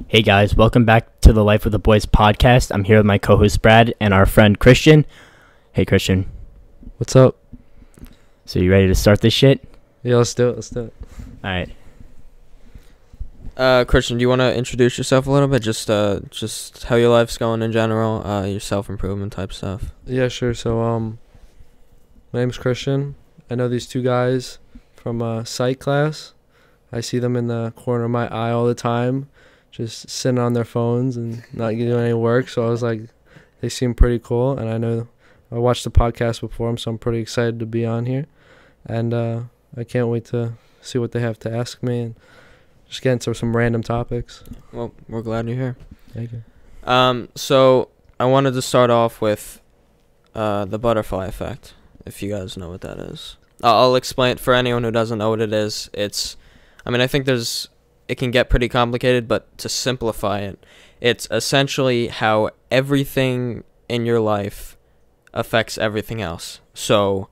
Hey guys, welcome back to the Life with the Boys podcast. I'm here with my co-host Brad and our friend Christian. Hey Christian. What's up? So you ready to start this shit? Yeah, let's do it. Alright. Christian, do you want to introduce yourself a little bit? Just how your life's going in general, your self-improvement type stuff. Yeah, sure. So, my name's Christian. I know these two guys from psych class. I see them in the corner of my eye all the time, just sitting on their phones and not doing any work. So I was like, they seem pretty cool. And I know I watched the podcast before them, so I'm pretty excited to be on here. And I can't wait to see what they have to ask me and just get into some random topics. Well, we're glad you're here. Thank you. So I wanted to start off with the butterfly effect, if you guys know what that is. I'll explain for anyone who doesn't know what it is. I think it can get pretty complicated, but to simplify it, it's essentially how everything in your life affects everything else. So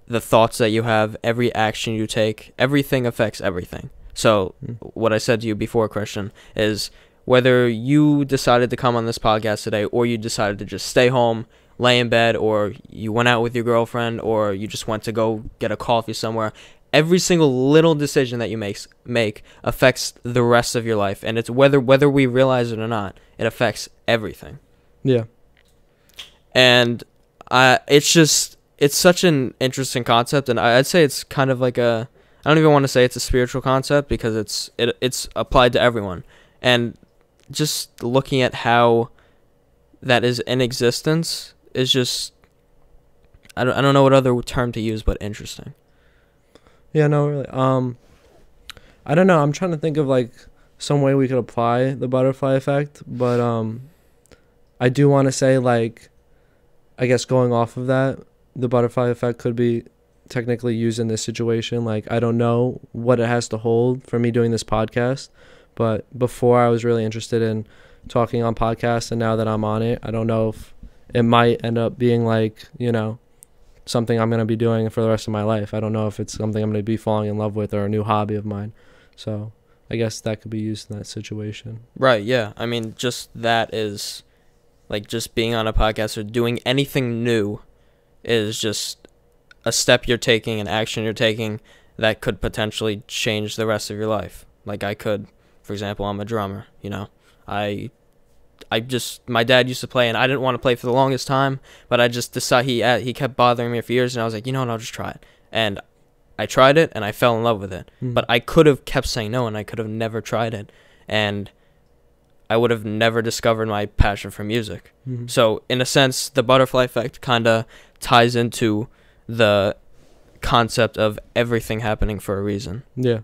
the thoughts that you have, every action you take, everything affects everything. So what I said to you before, Christian, is whether you decided to come on this podcast today or you decided to just stay home, lay in bed, or you went out with your girlfriend, or you just went to go get a coffee somewhere, every single little decision that you make affects the rest of your life. And it's whether we realize it or not, it affects everything. Yeah. And it's such an interesting concept, and I'd say it's kind of like I don't even want to say it's a spiritual concept because it's applied to everyone. And just looking at how that is in existence is just, I don't know what other term to use, but interesting. Yeah, no, really. I don't know. I'm trying to think of like some way we could apply the butterfly effect, but I do want to say, like, I guess going off of that, the butterfly effect could be technically used in this situation. Like, I don't know what it has to hold for me doing this podcast, but before I was really interested in talking on podcasts, and now that I'm on it, I don't know if it might end up being like, something I'm going to be doing for the rest of my life. I don't know if it's something I'm going to be falling in love with or a new hobby of mine. So I guess that could be used in that situation. Right, yeah. I mean, just that is, like, just being on a podcast or doing anything new is just a step you're taking, an action you're taking that could potentially change the rest of your life. Like, I could, for example, I'm a drummer, my dad used to play, and I didn't want to play for the longest time, but I just decided, he kept bothering me for years, and I was like, what, I'll just try it. And I tried it, and I fell in love with it. But I could have kept saying no, and I could have never tried it, and I would have never discovered my passion for music. So in a sense, the butterfly effect kind of ties into the concept of everything happening for a reason. Yeah.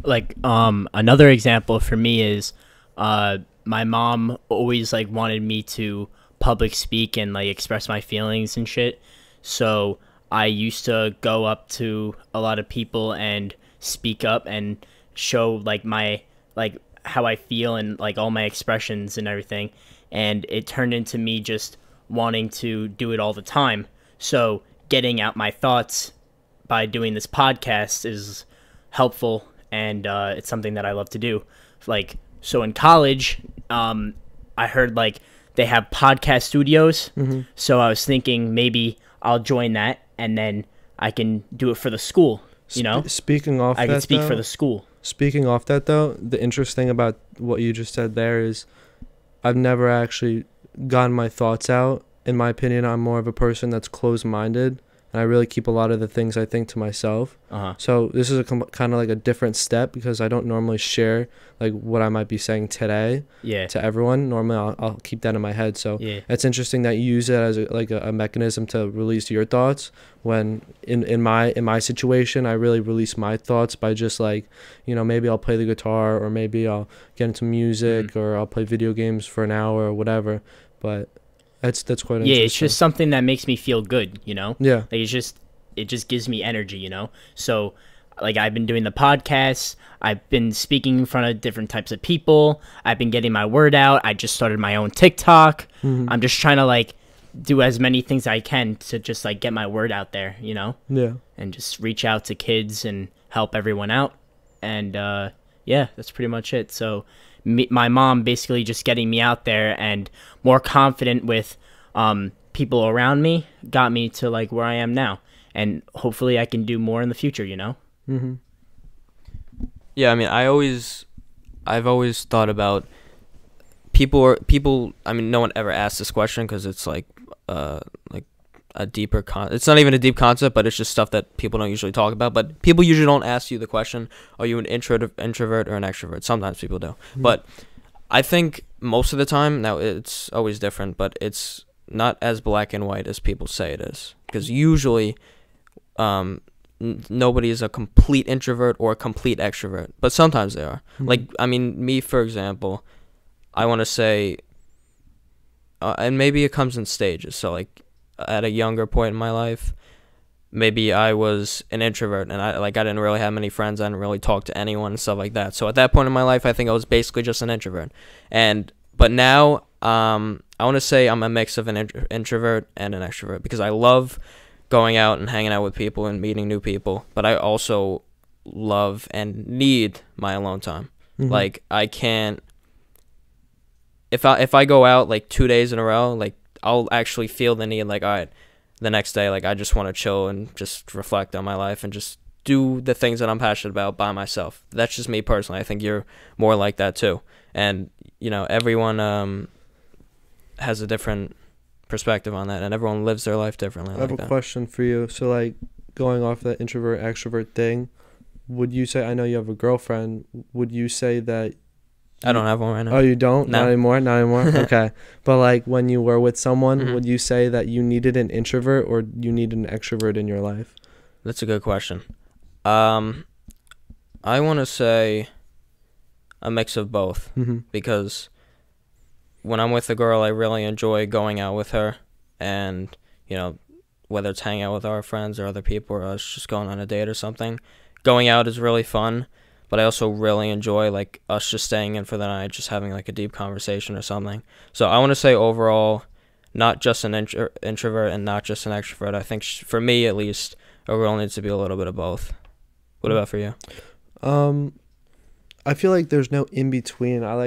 Like, another example for me is my mom always like wanted me to public speak and like express my feelings and shit. So I used to go up to a lot of people and speak up and show like my how I feel and like all my expressions and everything. And it turned into me just wanting to do it all the time. So getting out my thoughts by doing this podcast is helpful, and it's something that I love to do. Like, so in college, I heard like they have podcast studios. So I was thinking maybe I'll join that, and then I can do it for the school. Speaking off, I that, can speak though, for the school. Speaking off that, though, the interesting about what you just said there is I've never actually gotten my thoughts out. In my opinion, I'm more of a person that's closed-minded, and I really keep a lot of the things I think to myself. So this is kind of like a different step, because I don't normally share like what I might be saying today to everyone. Normally I'll keep that in my head. So it's interesting that you use it as a mechanism to release your thoughts, when in my situation I really release my thoughts by just like, maybe I'll play the guitar, or maybe I'll get into music, or I'll play video games for an hour or whatever. But that's quite interesting. It's just something that makes me feel good, Yeah. Like, it just gives me energy, So, like, I've been doing the podcasts. I've been speaking in front of different types of people. I've been getting my word out. I just started my own TikTok. I'm just trying to, like, do as many things I can to just, like, get my word out there, Yeah. And just reach out to kids and help everyone out. And Yeah, that's pretty much it. So my mom basically just getting me out there and more confident with people around me got me to like where I am now. And hopefully I can do more in the future, you know? Mm-hmm. Yeah, I mean, I've always thought about people. I mean, no one ever asked this question because it's like a deeper it's not even a deep concept, but it's just stuff that people don't usually talk about. But people usually don't ask you the question, are you an introvert or an extrovert? Sometimes people do. Mm-hmm. But I think most of the time, now it's always different, but it's not as black and white as people say it is. Because usually nobody is a complete introvert or a complete extrovert, but sometimes they are. Mm-hmm. Like, I mean, me, for example, I want to say, and maybe it comes in stages. So, like, at a younger point in my life, maybe I was an introvert and I didn't really have many friends. I didn't really talk to anyone and stuff like that. So at that point in my life, I think I was basically just an introvert. But now, I want to say I'm a mix of an introvert and an extrovert because I love going out and hanging out with people and meeting new people. But I also love and need my alone time. Mm-hmm. Like, I can't. If I go out like 2 days in a row, like, I'll actually feel the need, like, all right, the next day, like, I just want to chill and just reflect on my life and just do the things that I'm passionate about by myself. That's just me personally. I think you're more like that too. And, you know, everyone has a different perspective on that, and everyone lives their life differently. I have a question for you. So, like, going off that introvert extrovert thing, would you say, I know you have a girlfriend, would you say that I don't have one right now. Oh, you don't? No. Not anymore? Not anymore? Okay. But, like, when you were with someone, Mm-hmm. would you say that you needed an introvert or you need an extrovert in your life? That's a good question. I want to say a mix of both, Mm-hmm. because when I'm with a girl, I really enjoy going out with her, and, you know, whether it's hanging out with our friends or other people or us just going on a date or something, going out is really fun. But I also really enjoy, like, us just staying in for the night, just having, like, a deep conversation or something. So I want to say overall, not just an introvert and not just an extrovert. I think for me, at least, a girl needs to be a little bit of both. What about for you? I feel like there's no in between. I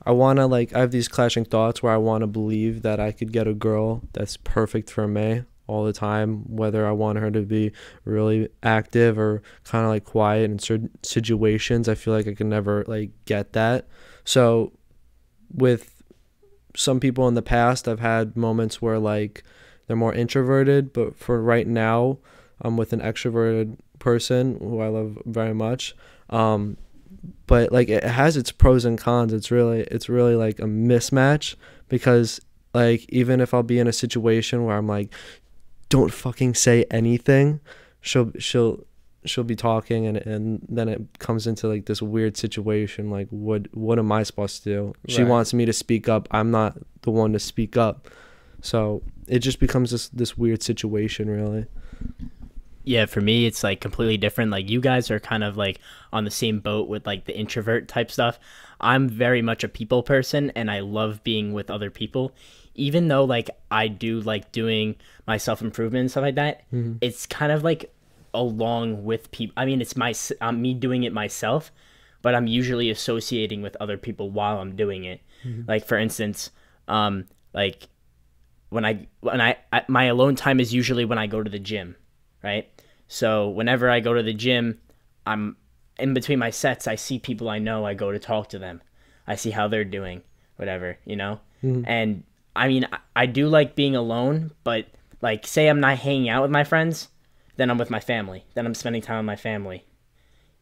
want to, like, I have these clashing thoughts where I want to believe that I could get a girl that's perfect for me all the time, whether I want her to be really active or kind of like quiet in certain situations. I feel like I can never like get that. So with some people in the past, I've had moments where like they're more introverted, but for right now, I'm with an extroverted person who I love very much. But like it has its pros and cons. It's really like a mismatch, because like even if I'll be in a situation where I'm like, don't fucking say anything, she'll be talking, and then it comes into like this weird situation, like what am I supposed to do? She Right. wants me to speak up, I'm not the one to speak up, so it just becomes this weird situation, really. Yeah, for me, it's like completely different. Like you guys are kind of like on the same boat with like the introvert type stuff. I'm very much a people person, and I love being with other people. Even though like I do like doing my self-improvement and stuff like that, Mm-hmm. it's kind of like along with people. I mean, it's me doing it myself, but I'm usually associating with other people while I'm doing it. Mm-hmm. Like for instance, like when I my alone time is usually when I go to the gym, right? So whenever I go to the gym, I'm in between my sets. I see people I know. I go to talk to them. I see how they're doing, whatever, you know. Mm-hmm. And I mean, I do like being alone, but like, say I'm not hanging out with my friends, then I'm with my family. Then I'm spending time with my family.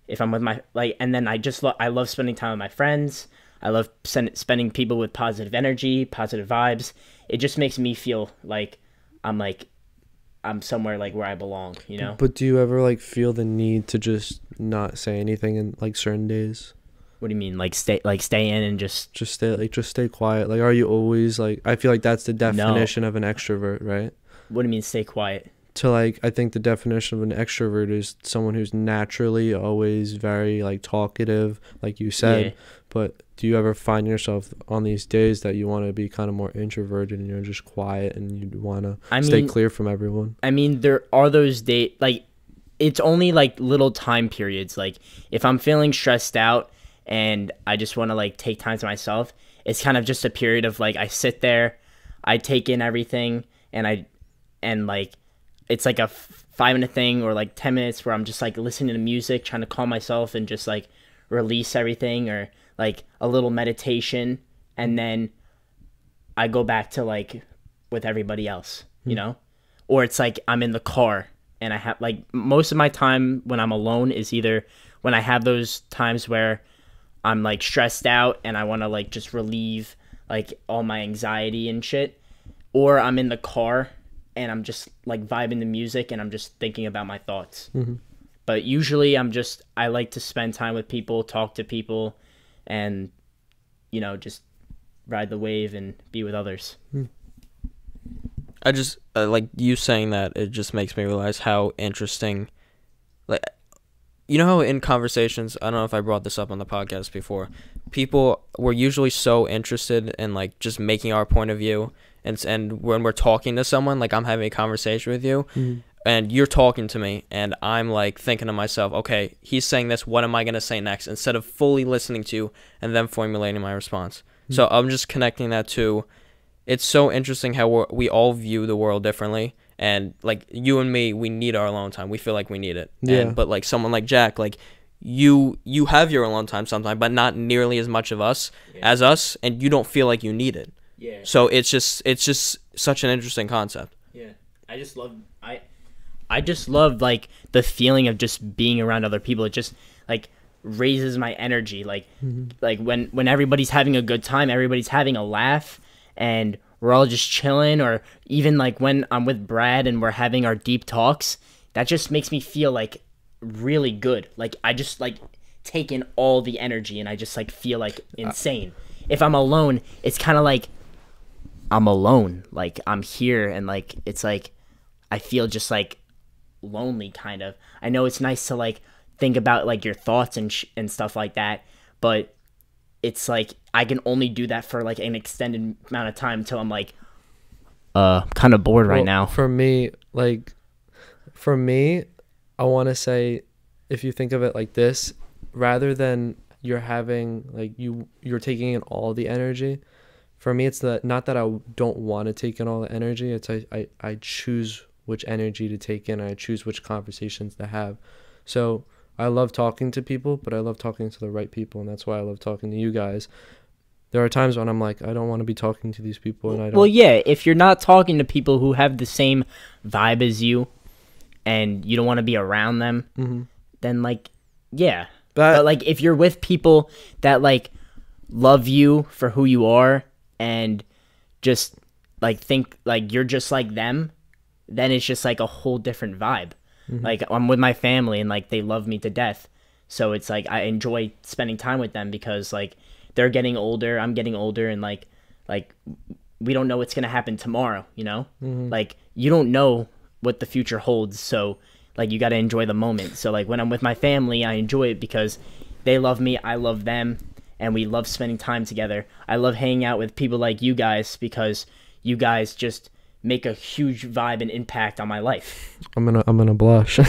If I'm with my, like, and then I love spending time with my friends. I love spending people with positive energy, positive vibes. It just makes me feel like I'm somewhere like where I belong, you know? But do you ever like feel the need to just not say anything in like certain days? What do you mean? Like stay in and just Stay quiet. Like, are you always like, I feel like that's the definition of an extrovert, right? what do you mean stay quiet? To like, I think the definition of an extrovert is someone who's naturally always very like talkative, like you said. Yeah. But do you ever find yourself on these days that you want to be kind of more introverted and you're just quiet and you want to stay clear from everyone? I mean, there are those days, like, it's only like little time periods. Like if I'm feeling stressed out and I just want to like take time to myself, it's kind of just a period of like I sit there, I take in everything, and like it's like a 5 minute thing or like 10 minutes where I'm just like listening to music, trying to calm myself and just like release everything, or like a little meditation, and then I go back to like with everybody else, you know? Or it's like I'm in the car and I have like most of my time when I'm alone is either when I have those times where I'm like stressed out and I want to like just relieve like all my anxiety and shit, or I'm in the car and I'm just like vibing the music and I'm just thinking about my thoughts. But usually I like to spend time with people, talk to people, and, you know, just ride the wave and be with others. I just like you saying that, it just makes me realize how interesting, like, you know how in conversations, I don't know if I brought this up on the podcast before, people were usually so interested in like just making our point of view, and when we're talking to someone, like I'm having a conversation with you, and you're talking to me, and I'm like thinking to myself, okay, he's saying this, what am I gonna say next, instead of fully listening to you and then formulating my response. So I'm just connecting that to, it's so interesting how we all view the world differently. And like you and me, we need our alone time. We feel like we need it. Yeah. But like someone like Jack, like you have your alone time sometimes, but not nearly as much of us as us, and you don't feel like you need it. Yeah. So it's just such an interesting concept. Yeah. I just love like the feeling of just being around other people. It just like raises my energy. Like like when everybody's having a good time, everybody's having a laugh, and we're all just chilling, or even like when I'm with Brad and we're having our deep talks, that just makes me feel like really good. Like I just like take in all the energy and I just like feel like insane. If I'm alone, it's kind of like I'm alone. Like I'm here and like it's like I feel just like lonely kind of. I know it's nice to like think about like your thoughts and stuff like that, but it's like I can only do that for like an extended amount of time until I'm like kind of bored right now. For me, I want to say, if you think of it like this, rather than you're having like you're taking in all the energy, for me it's not that I don't want to take in all the energy, it's I choose which energy to take in, and I choose which conversations to have. So I love talking to people, but I love talking to the right people, and that's why I love talking to you guys. There are times when I'm like, I don't want to be talking to these people, and I don't. Well, yeah, if you're not talking to people who have the same vibe as you, and you don't want to be around them, then like, yeah. But like, if you're with people that like love you for who you are, and just like think like you're just like them, then it's just like a whole different vibe. Like I'm with my family and like they love me to death, so it's like I enjoy spending time with them because like they're getting older, I'm getting older, and like we don't know what's gonna happen tomorrow, you know? Like you don't know what the future holds, so like you gotta enjoy the moment. So like when I'm with my family, I enjoy it because they love me, I love them, and we love spending time together. I love hanging out with people like you guys because you guys just make a huge vibe and impact on my life. I'm gonna blush.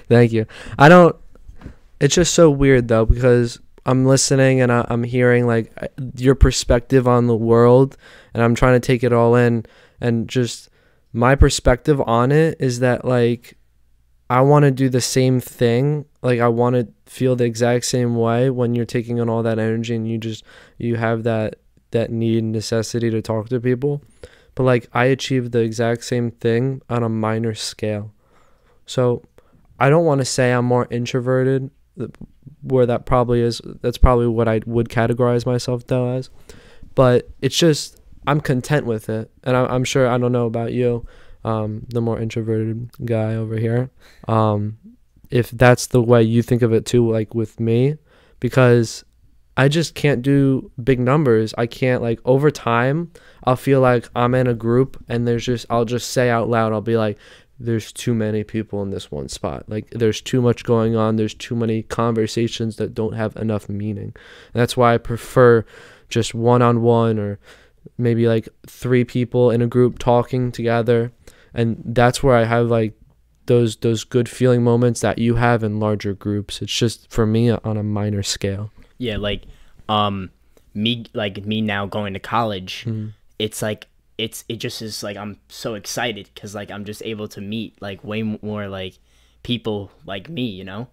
Thank you. It's just so weird though, because I'm listening and I'm hearing like your perspective on the world, and I'm trying to take it all in, and just my perspective on it is that like I want to do the same thing. Like I want to feel the exact same way when you're taking on all that energy and you have that need and necessity to talk to people. But like I achieved the exact same thing on a minor scale. So I don't want to say I'm more introverted, where that's probably what I would categorize myself though as. But it's just I'm content with it. And I'm sure, I don't know about you, the more introverted guy over here, if that's the way you think of it too, like with me, because I just can't do big numbers. I can't, like, over time, I'll feel like I'm in a group and I'll just say out loud, I'll be like, there's too many people in this one spot. Like, there's too much going on. There's too many conversations that don't have enough meaning. And that's why I prefer just one-on-one, or maybe like 3 people in a group talking together. And that's where I have like those good feeling moments that you have in larger groups. It's just for me on a minor scale. Yeah, like me now going to college, it's like it just is like I'm so excited because like I'm just able to meet like way more like people like me, you know.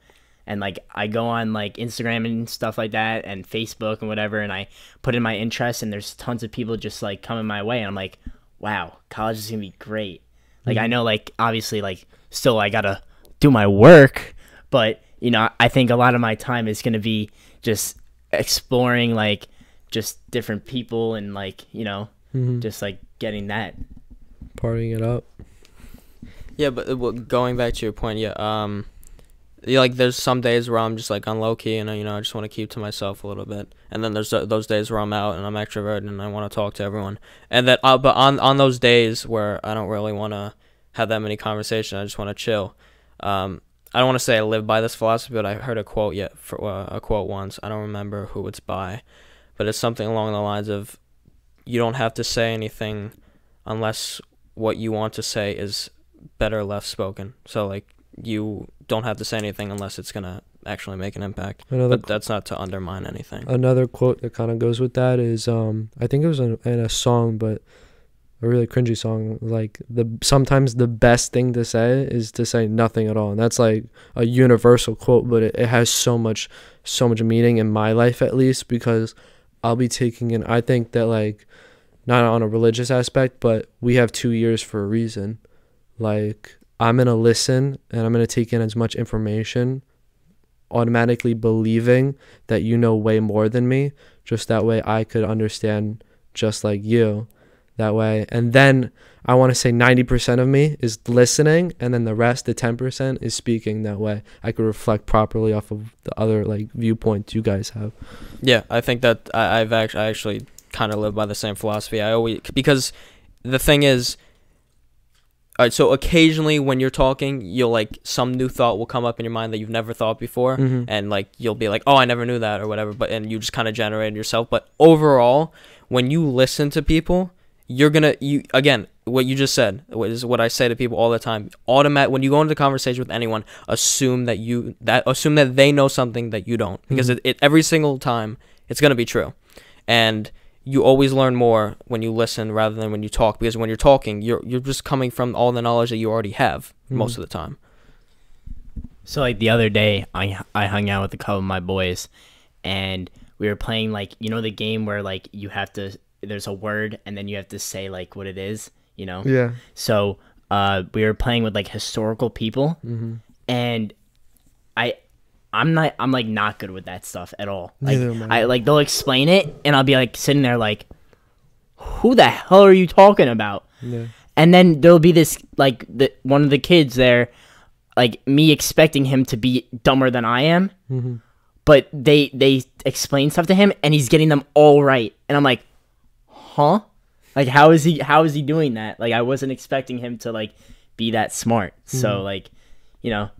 And like I go on like Instagram and stuff like that and Facebook and whatever, and I put in my interests, and there's tons of people just like coming my way, and I'm like, wow, college is gonna be great. Like I know like obviously like still I gotta do my work, but you know I think a lot of my time is gonna be just exploring like just different people and like, you know, just like getting that, partying it up. Yeah, but going back to your point, yeah, like there's some days where I'm just like on low key and I just want to keep to myself a little bit, and then there's those days where I'm out and I'm extroverted and I want to talk to everyone, and that but on those days where I don't really want to have that many conversations, I just want to chill. I don't want to say I live by this philosophy, but I heard a quote once. I don't remember who it's by, but it's something along the lines of, you don't have to say anything unless what you want to say is better left spoken. So like you don't have to say anything unless it's gonna actually make an impact. But that's not to undermine anything. Another quote that kind of goes with that is I think it was in a song, but a really cringy song, like sometimes the best thing to say is to say nothing at all. And that's like a universal quote, but it has so much meaning in my life, at least, because I'll be taking in, I think that like, not on a religious aspect, but we have 2 years for a reason. Like I'm going to listen and I'm going to take in as much information, automatically believing that you know way more than me, just that way I could understand just like you. That way, and then I want to say 90% of me is listening, and then the rest, the 10%, is speaking. That way I could reflect properly off of the other like viewpoints you guys have. I think that I actually kind of live by the same philosophy. Because the thing is, all right, so occasionally when you're talking, you'll like some new thought will come up in your mind that you've never thought before, and like you'll be like, oh, I never knew that or whatever, and you just kind of generate it yourself. But overall, when you listen to people, again, what you just said is what I say to people all the time. When you go into a conversation with anyone, assume that they know something that you don't, because every single time it's gonna be true, and you always learn more when you listen rather than when you talk, because when you're talking, you're just coming from all the knowledge that you already have most of the time. So like the other day, I hung out with a couple of my boys, and we were playing like, you know, the game where like there's a word and then you have to say like what it is, you know? Yeah. So we were playing with like historical people, and I'm like not good with that stuff at all. Like I like they'll explain it and I'll be like sitting there like, who the hell are you talking about? Yeah. And then there'll be this like one of the kids there, like me expecting him to be dumber than I am, but they explain stuff to him and he's getting them all right, and I'm like, huh? Like how is he doing that? Like I wasn't expecting him to like be that smart. So like, you know,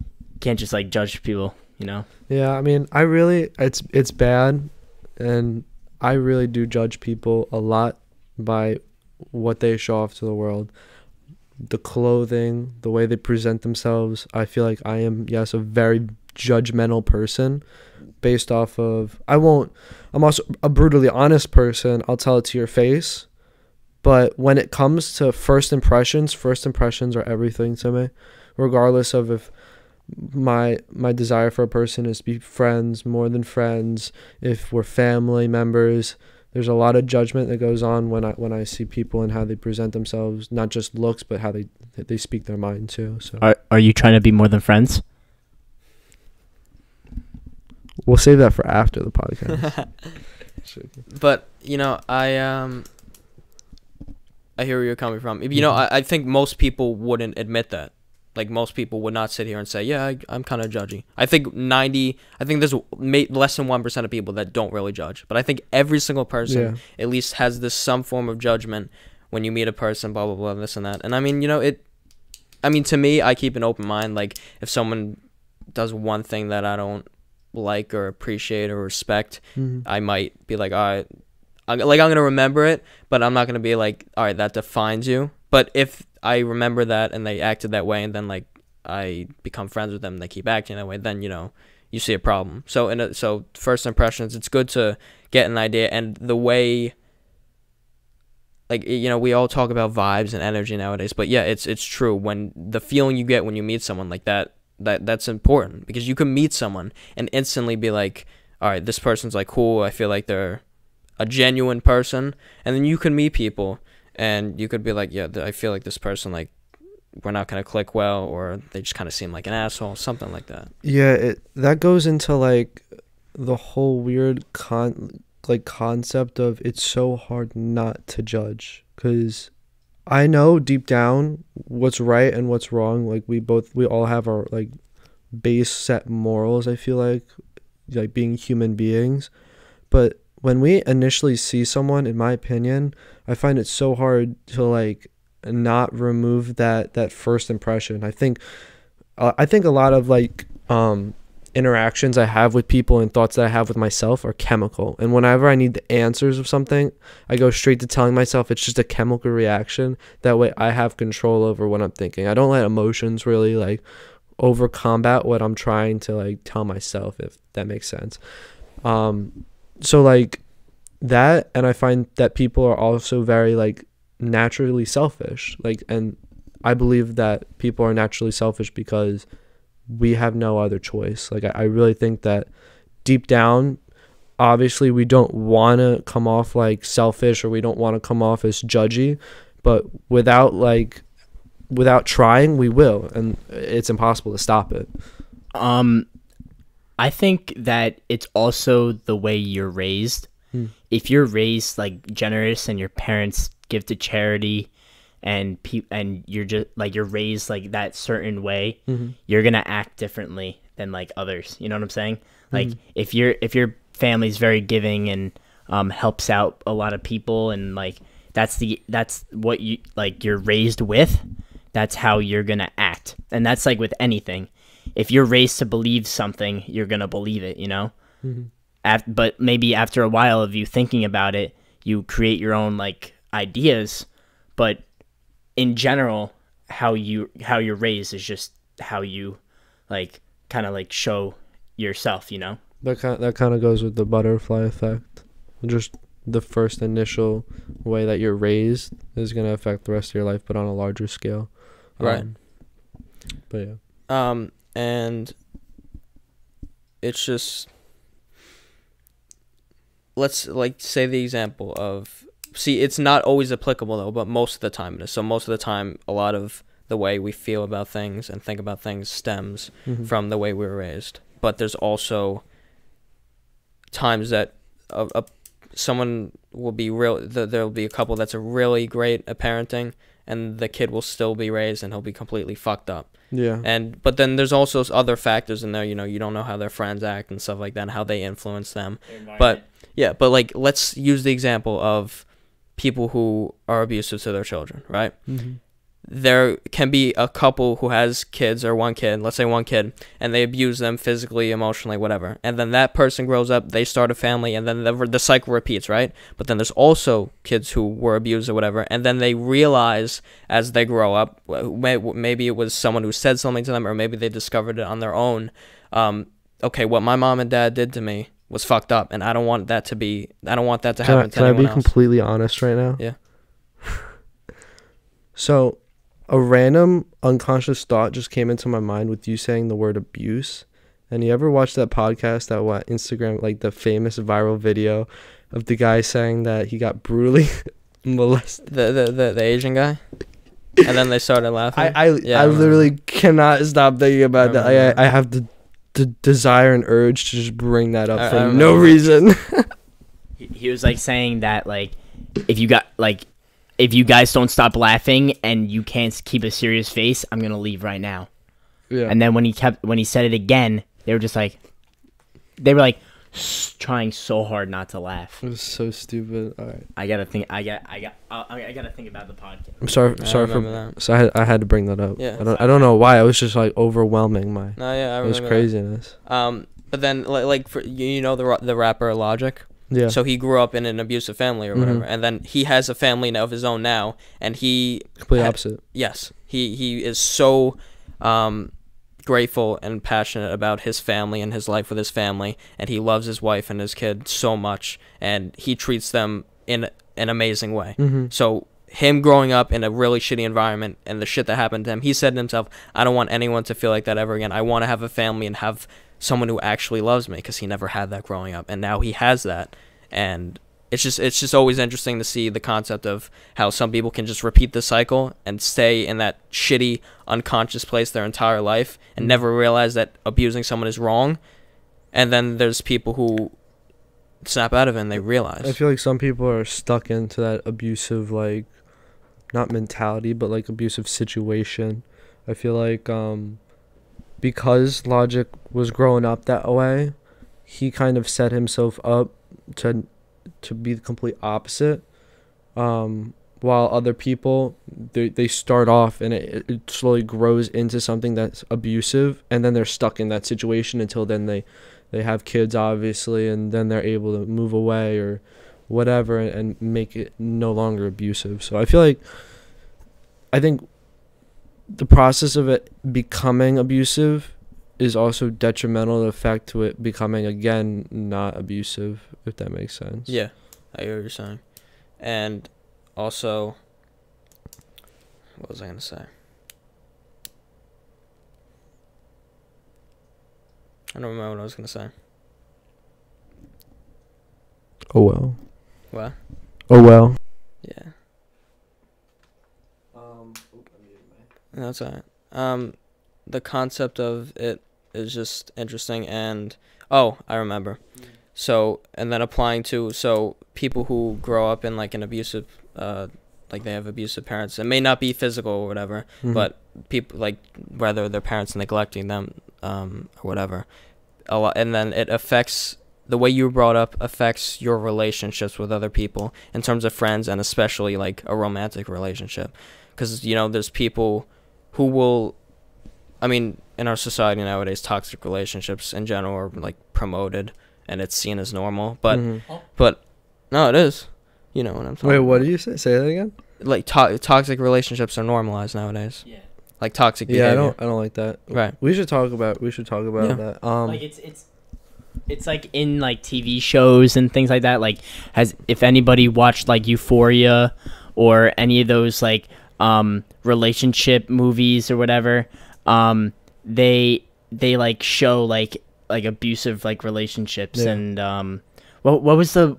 can't just like judge people, you know? Yeah, I mean, it's bad, and I really do judge people a lot by what they show off to the world. The clothing, the way they present themselves. I feel like I am, yes, a very judgmental person based off of, I'm also a brutally honest person. I'll tell it to your face. But when it comes to first impressions are everything to me, regardless of if my desire for a person is to be friends, more than friends, if we're family members. There's a lot of judgment that goes on when I see people and how they present themselves, not just looks, but how they speak their mind too. So are you trying to be more than friends? We'll save that for after the podcast. But you know, I hear where you're coming from. You know, I think most people wouldn't admit that. Like most people would not sit here and say, yeah, I'm kind of judgy. I think there's less than 1% of people that don't really judge. But I think every single person at least has some form of judgment when you meet a person, blah, blah, blah, this and that. And I mean, you know, to me, I keep an open mind. Like if someone does one thing that I don't like or appreciate or respect, I might be like, all right, I'm going to remember it, but I'm not going to be like, all right, that defines you. But if I remember that and they acted that way, and then like I become friends with them and they keep acting that way, then, you know, you see a problem. So so first impressions, it's good to get an idea. And the way, like, you know, we all talk about vibes and energy nowadays, but yeah, it's true. When the feeling you get when you meet someone like that's important, because you can meet someone and instantly be like, all right, this person's like cool, I feel like they're a genuine person. And then you can meet people and you could be like, yeah, I feel like this person, like, we're not going to click well, or they just kind of seem like an asshole, something like that. Yeah, that goes into like the whole weird concept of it's so hard not to judge, because I know deep down what's right and what's wrong. Like we all have our like base set morals, I feel like being human beings. But when we initially see someone, in my opinion, I find it so hard to like not remove that first impression. I think a lot of like interactions I have with people and thoughts that I have with myself are chemical, and whenever I need the answers of something, I go straight to telling myself it's just a chemical reaction. That way I have control over what I'm thinking. I don't let emotions really like over combat what I'm trying to like tell myself, if that makes sense. So like that, and I find that people are also very like naturally selfish, like, and I believe that people are naturally selfish because we have no other choice. Like I really think that deep down, obviously we don't want to come off like selfish, or we don't want to come off as judgy, but without trying, we will, and it's impossible to stop it. I think that it's also the way you're raised. If you're raised like generous and your parents give to charity, and you're just like, you're raised like that certain way, you're gonna act differently than like others. You know what I'm saying? Like if your family's very giving and helps out a lot of people, and like that's what you like you're raised with, that's how you're gonna act. And that's like with anything. If you're raised to believe something, you're gonna believe it, you know. But maybe after a while of you thinking about it, you create your own like ideas. But in general, how you're raised is just how you like kind of like show yourself, you know. That kind of goes with the butterfly effect. Just the first initial way that you're raised is going to affect the rest of your life, but on a larger scale. Right. But yeah. And it's just, let's like say the example of, see, it's not always applicable though, but most of the time it is. So most of the time, a lot of the way we feel about things and think about things stems from the way we were raised. But there's also times that someone will be there'll be a couple that's a really great at parenting, and the kid will still be raised and he'll be completely fucked up. Yeah. But then there's also other factors in there, you know, you don't know how their friends act and stuff like that and how they influence them. But yeah, but like let's use the example of people who are abusive to their children, right? There can be a couple who has kids, or one kid, let's say one kid, and they abuse them physically, emotionally, whatever. And then that person grows up, they start a family, and then the cycle repeats, right? But then there's also kids who were abused or whatever, and then they realize as they grow up, maybe it was someone who said something to them, or maybe they discovered it on their own. Okay, what my mom and dad did to me was fucked up, and I don't want that to happen to anyone else. Can I be completely honest right now? Yeah. So a random unconscious thought just came into my mind with you saying the word abuse. And you ever watch that podcast, Instagram, like the famous viral video of the guy saying that he got brutally molested? The Asian guy? And then they started laughing? I literally cannot stop thinking about that. I have the desire and urge to just bring that up for no reason. He was like saying that like if you guys don't stop laughing and you can't keep a serious face, I'm gonna leave right now. Yeah. And then when he said it again, they were trying so hard not to laugh. It was so stupid. All right. I gotta think about the podcast. I'm sorry for that. So I had to bring that up. Yeah. I don't know why. I was just like overwhelming my. No, yeah, I remember. It was craziness. But then like for you know the rapper Logic. Yeah. So he grew up in an abusive family or whatever, and then he has a family of his own now, and he complete opposite. Yes, he is so grateful and passionate about his family and his life with his family, and he loves his wife and his kid so much, and he treats them in an amazing way. So him growing up in a really shitty environment and the shit that happened to him, he said to himself, I don't want anyone to feel like that ever again. I want to have a family and have someone who actually loves me, because he never had that growing up, and now he has that. And it's just always interesting to see the concept of how some people can just repeat the cycle and stay in that shitty unconscious place their entire life and never realize that abusing someone is wrong. And then there's people who snap out of it and they realize. I feel like some people are stuck into that abusive, like, not mentality, but like abusive situation. I feel like because Logic was growing up that way, he kind of set himself up to be the complete opposite, while other people, they start off and it slowly grows into something that's abusive, and then they're stuck in that situation until then they have kids, obviously, and then they're able to move away or whatever and make it no longer abusive. So I think the process of it becoming abusive is also detrimental effect to it becoming, again, not abusive, if that makes sense. Yeah, I hear what you're saying. And also, what was I going to say? I don't remember what I was going to say. Oh, well. What? Oh, well. Yeah. That's all right. The concept of it is just interesting, and I remember. So, and then applying to people who grow up in like an abusive, like they have abusive parents. It may not be physical or whatever, but people, like, whether their parents neglecting them, or whatever, a lot, and then it affects the way you were brought up, affects your relationships with other people in terms of friends, and especially like a romantic relationship, because there's people who will, I mean, in our society nowadays, toxic relationships in general are like promoted and it's seen as normal, but no, it is. You know what I'm talking Wait, about. what did you say? Say that again? Like toxic relationships are normalized nowadays. Yeah. Like toxic behavior. Yeah, I don't like that. Right. We should talk about that. Like it's like in like TV shows and things like that. Like, if anybody watched like Euphoria or any of those like relationship movies or whatever, they like show like abusive like relationships. Yeah. And what was the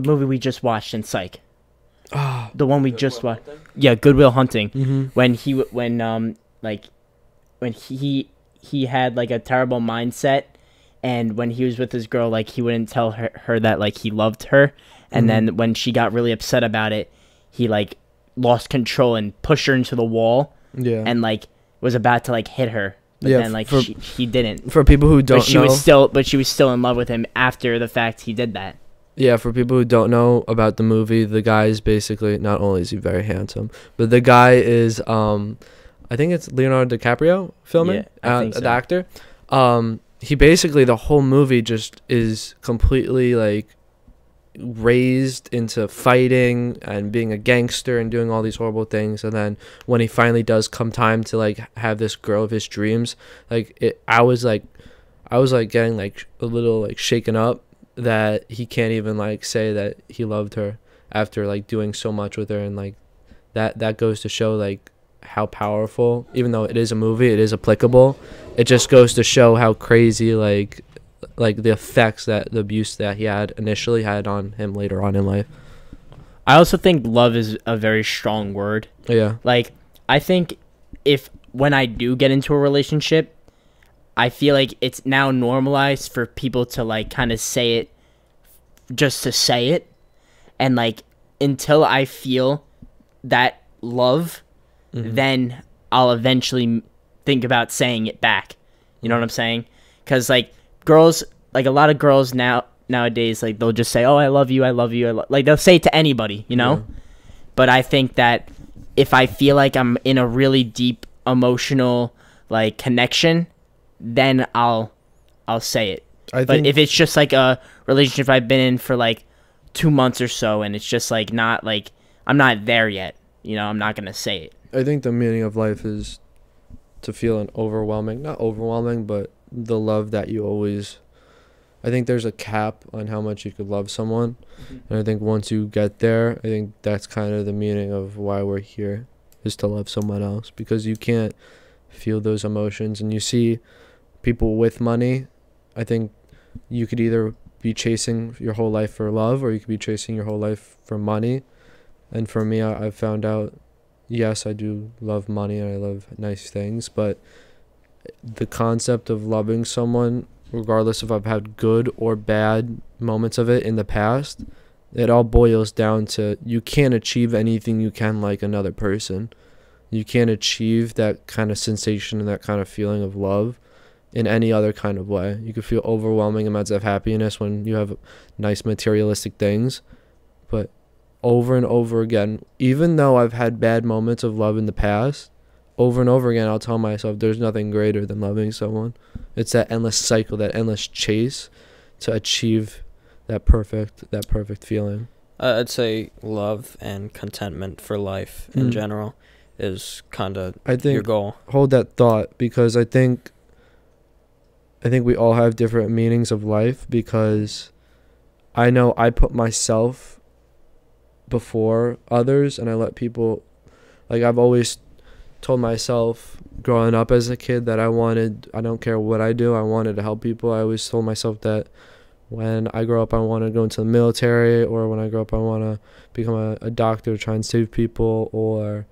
movie we just watched in Psych? The one we just watched. Yeah, Good Will Hunting. When he had like a terrible mindset, and when he was with his girl, like he wouldn't tell her that like he loved her, and then when she got really upset about it, he like lost control and pushed her into the wall. Yeah. And like was about to like hit her, but then like he didn't. For people who don't know, she was still in love with him after the fact he did that. Yeah, for people who don't know about the movie, the guy is basically, not only is he very handsome, but the guy is, I think it's Leonardo DiCaprio filming, Yeah, I think so. the actor. He basically, the whole movie just is completely like raised into fighting and being a gangster and doing all these horrible things. And then when he finally does come time to like have this girl of his dreams, like I was getting like a little like shaken up that he can't even like say that he loved her after like doing so much with her. And like that goes to show like how powerful, even though it is a movie, it is applicable. It just goes to show how crazy like the effects that the abuse that he had initially had on him later on in life. I also think love is a very strong word. Yeah. Like, I think when I do get into a relationship, I feel like it's now normalized for people to like kind of say it just to say it. And like, until I feel that love, then I'll eventually think about saying it back. You know what I'm saying? Because like girls, like a lot of girls nowadays, like they'll just say, "Oh, I love you, I love you," like they'll say it to anybody, you know. Yeah. But I think that if I feel like I'm in a really deep emotional like connection, then I'll say it. But if it's just like a relationship I've been in for like 2 months or so, and it's just like not like I'm not there yet, you know, I'm not gonna say it. I think the meaning of life is to feel an overwhelming, not overwhelming, but the love that you always, I think there's a cap on how much you could love someone. And I think once you get there, I think that's kind of the meaning of why we're here, is to love someone else, because you can't feel those emotions. And you see people with money, I think you could either be chasing your whole life for love, or you could be chasing your whole life for money. And for me, I've found out, yes, I do love money and I love nice things, but the concept of loving someone, regardless if I've had good or bad moments of it in the past, it all boils down to, you can't achieve anything you can like another person. You can't achieve that kind of sensation and that kind of feeling of love in any other kind of way. You could feel overwhelming amounts of happiness when you have nice materialistic things, but over and over again, even though I've had bad moments of love in the past, over and over again, I'll tell myself there's nothing greater than loving someone. It's that endless cycle, that endless chase to achieve that perfect feeling. I'd say love and contentment for life in general is kind of your goal. Hold that thought, because I think we all have different meanings of life, because I know I put myself before others, and I let people, like, I've always told myself growing up as a kid that I don't care what I do, I wanted to help people. I always told myself that when I grow up I want to go into the military, or when I grow up I want to become a doctor, try and save people, or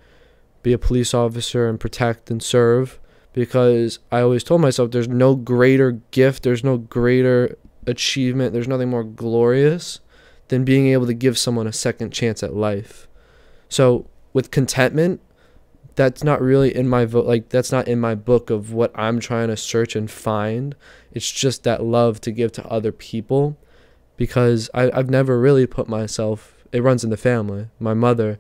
be a police officer and protect and serve, because I always told myself there's no greater gift, there's no greater achievement, there's nothing more glorious than being able to give someone a second chance at life. So with contentment, that's not really in my that's not in my book of what I'm trying to search and find. It's just that love to give to other people, because I've never really put myself, it runs in the family. My mother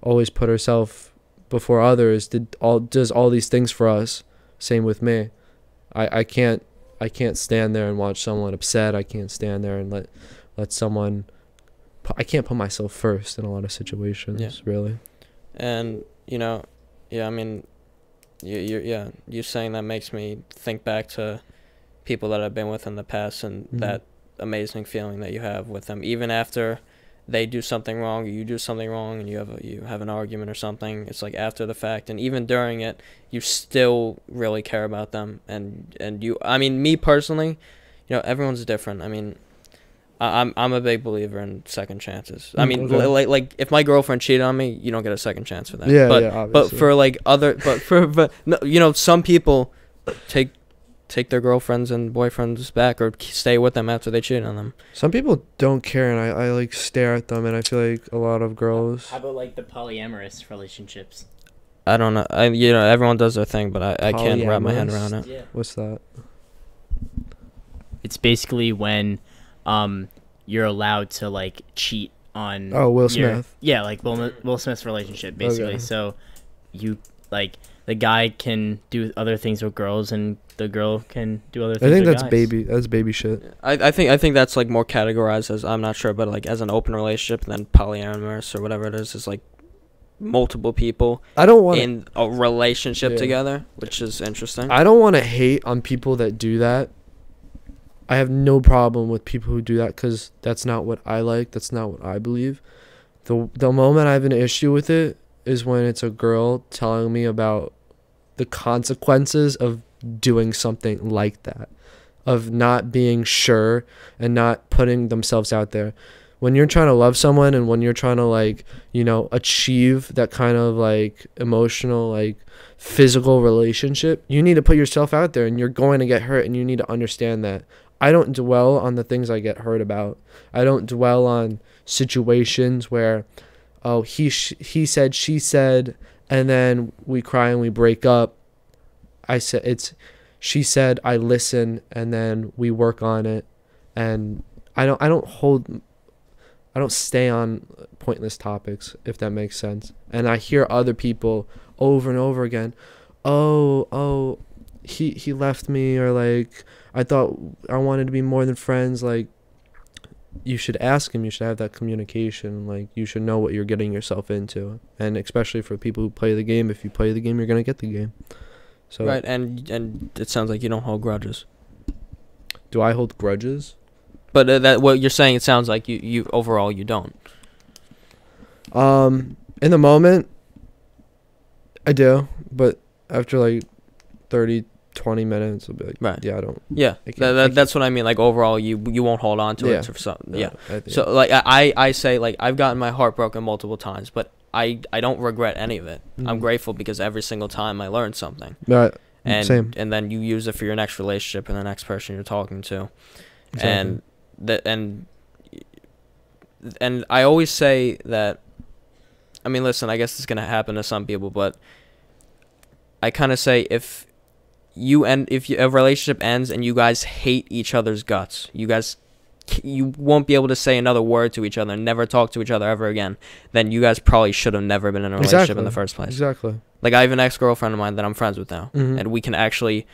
always put herself before others, does all these things for us. Same with me. I can't stand there and watch someone upset. I can't stand there and let someone, I can't put myself first in a lot of situations, really. And I mean, you saying that makes me think back to people that I've been with in the past, and that amazing feeling that you have with them, even after they do something wrong, or you do something wrong, and you have an argument or something. It's like after the fact, and even during it, you still really care about them. And you, I mean, me personally, everyone's different. I mean, I'm a big believer in second chances. I mean, like if my girlfriend cheated on me, you don't get a second chance for that. Yeah, but for some people take their girlfriends and boyfriends back, or stay with them after they cheat on them. Some people don't care, and I like stare at them, and I feel like a lot of girls. How about like the polyamorous relationships? I don't know. Everyone does their thing, but I can't wrap my head around it. Yeah. What's that? It's basically when you're allowed to like cheat on Will Smith. Yeah, like Will Smith's relationship basically. Okay. So you like the guy can do other things with girls, and the girl can do other things. I think with that's guys. baby shit. I think that's like more categorized as, I'm not sure, but like as an open relationship, and then polyamorous or whatever it is like multiple people in a relationship together, which is interesting. I don't want to hate on people that do that. I have no problem with people who do that, because that's not what I like. That's not what I believe. The moment I have an issue with it is when it's a girl telling me about the consequences of doing something like that, of not being sure and not putting themselves out there. When you're trying to love someone, and when you're trying to achieve that kind of emotional, physical relationship, you need to put yourself out there, and you're going to get hurt, and you need to understand that. I don't dwell on the things I get hurt about. I don't dwell on situations where, he said, she said, and then we cry and we break up. She said, I listen, and then we work on it. And I don't stay on pointless topics, if that makes sense. And I hear other people over and over again, he left me, or I thought I wanted to be more than friends. You should ask him, you should have that communication, you should know what you're getting yourself into. And especially for people who play the game, if you play the game, you're going to get the game. So Right, and it sounds like you don't hold grudges. do I hold grudges? But that what you're saying, it sounds like you overall you don't. In the moment, I do, but after like 30, 20 minutes, I'll be like, Right. yeah, I don't. Yeah, that's what I mean. Like overall, you won't hold on to it for something. Yeah. So like I say, like, I've gotten my heart broken multiple times, but I don't regret any of it. I'm grateful because every single time I learned something. Right. And Same. and then you use it for your next relationship and the next person you're talking to. Exactly. And I always say that, I mean, listen, I guess it's gonna happen to some people, but I kind of say if a relationship ends and you guys hate each other's guts, you won't be able to say another word to each other and never talk to each other ever again, then you guys probably should have never been in a relationship in the first place. Exactly. Like, I have an ex-girlfriend of mine that I'm friends with now, and we can actually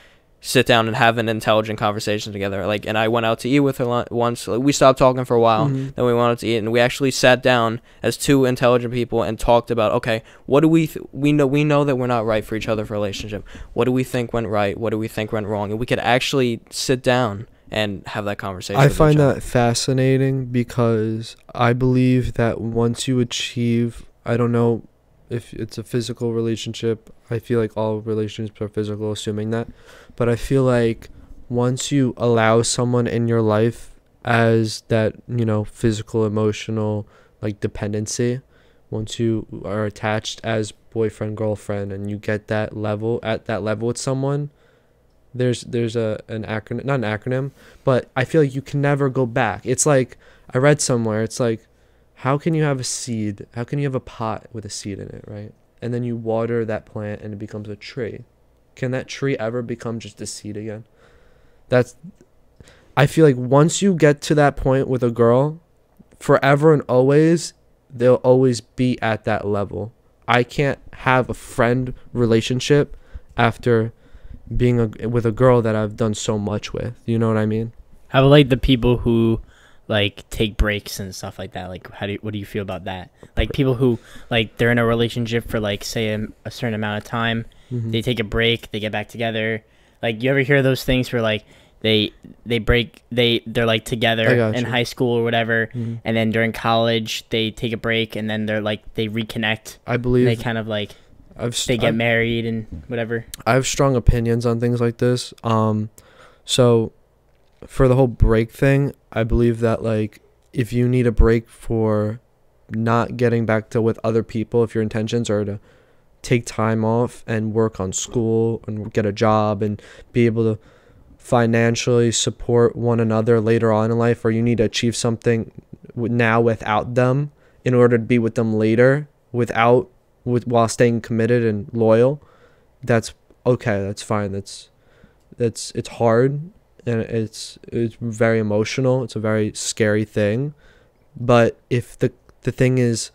sit down and have an intelligent conversation together. Like, and I went out to eat with her once. Like, we stopped talking for a while, then we went out to eat, and we actually sat down as two intelligent people and talked about, okay, what do we know that we're not right for each other for a relationship. What do we think went right? What do we think went wrong? And we could actually sit down and have that conversation. I find that fascinating because I believe that once you achieve, I don't know if it's a physical relationship, I feel like all relationships are physical, assuming that, but I feel like once you allow someone in your life as that, physical, emotional, like, dependency, once you are attached as boyfriend, girlfriend, and you get at that level with someone, there's an acronym, not an acronym, but I feel like you can never go back. It's like, I read somewhere, it's like, how can you have a seed? How can you have a pot with a seed in it, right? And then you water that plant and it becomes a tree. Can that tree ever become just a seed again? I feel like once you get to that point with a girl, forever and always, they'll always be at that level. I can't have a friend relationship after being with a girl that I've done so much with. You know what I mean? How about, like, the people who, like, take breaks and stuff like that? Like, what do you feel about that? Like, people who, like, they're in a relationship for, like, say a certain amount of time, they take a break, they get back together. Like, you ever hear those things where, like, they're like together in high school or whatever, and then during college they take a break and then they reconnect. I believe they kind of like they get married and whatever. I have strong opinions on things like this. So for the whole break thing, I believe that, like, if you need a break for not getting back to with other people, if your intentions are to take time off and work on school and get a job and be able to financially support one another later on in life, or you need to achieve something now without them in order to be with them later while staying committed and loyal, that's okay. That's fine. It's hard and it's very emotional. It's a very scary thing. But if the thing is,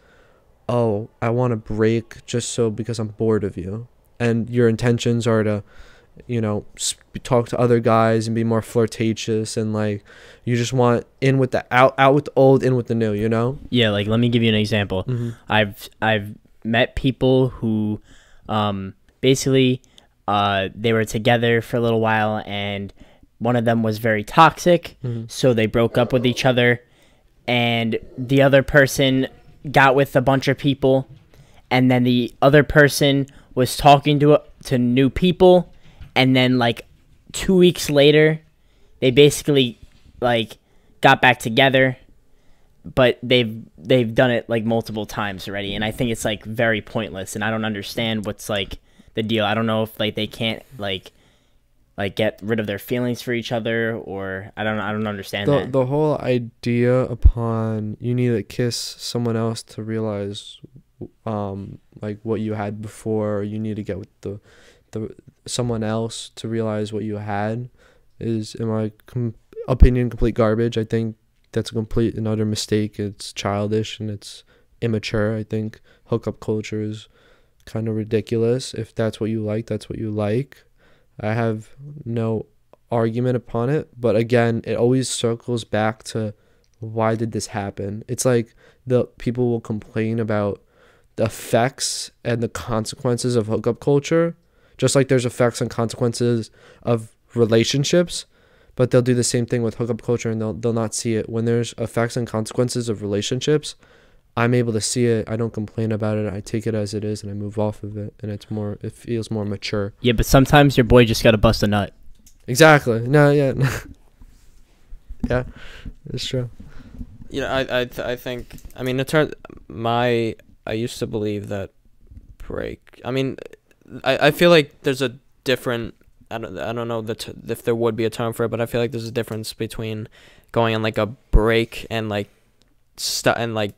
oh, I want to break just because I'm bored of you, and your intentions are to, talk to other guys and be more flirtatious, and, like, you just want in with the out with the old, in with the new, Yeah, like, let me give you an example. I've met people who basically they were together for a little while and one of them was very toxic, so they broke up with each other, and the other person got with a bunch of people, and then the other person was talking to new people, and then, like, 2 weeks later they basically, like, got back together, but they've done it, like, multiple times already, and I think it's, like, very pointless, and I don't understand what's, like, the deal. I don't know if, like, they can't like get rid of their feelings for each other, or I don't understand that. The whole idea upon you need to kiss someone else to realize like what you had before, or you need to get with the someone else to realize what you had, is, in my opinion, complete garbage. I think that's a complete and utter mistake. It's childish and it's immature. I think hookup culture is kind of ridiculous. If that's what you like, that's what you like. I have no argument upon it, but again, it always circles back to, why did this happen? It's like the people will complain about the effects and the consequences of hookup culture Just like there's effects and consequences of relationships, but they'll do the same thing with hookup culture, and they'll not see it. When there's effects and consequences of relationships, I'm able to see it. I don't complain about it. I take it as it is, and I move off of it, and it feels more mature. Yeah, but sometimes your boy just gotta bust a nut. Exactly. No, yeah. Yeah, it's true. You know, I think, I mean, I used to believe that break. I mean, I feel like there's a different. I don't know if there would be a term for it, but I feel like there's a difference between going on like a break and like like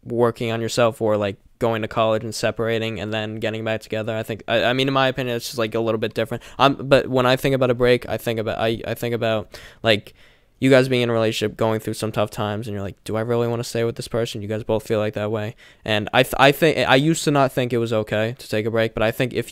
working on yourself, or like going to college and separating and then getting back together. I mean, in my opinion, it's just like a little bit different. But when I think about a break, I think about like you guys being in a relationship, going through some tough times, and you're like, do I really want to stay with this person? You guys both feel like that way. And I think I used to not think it was okay to take a break, but I think if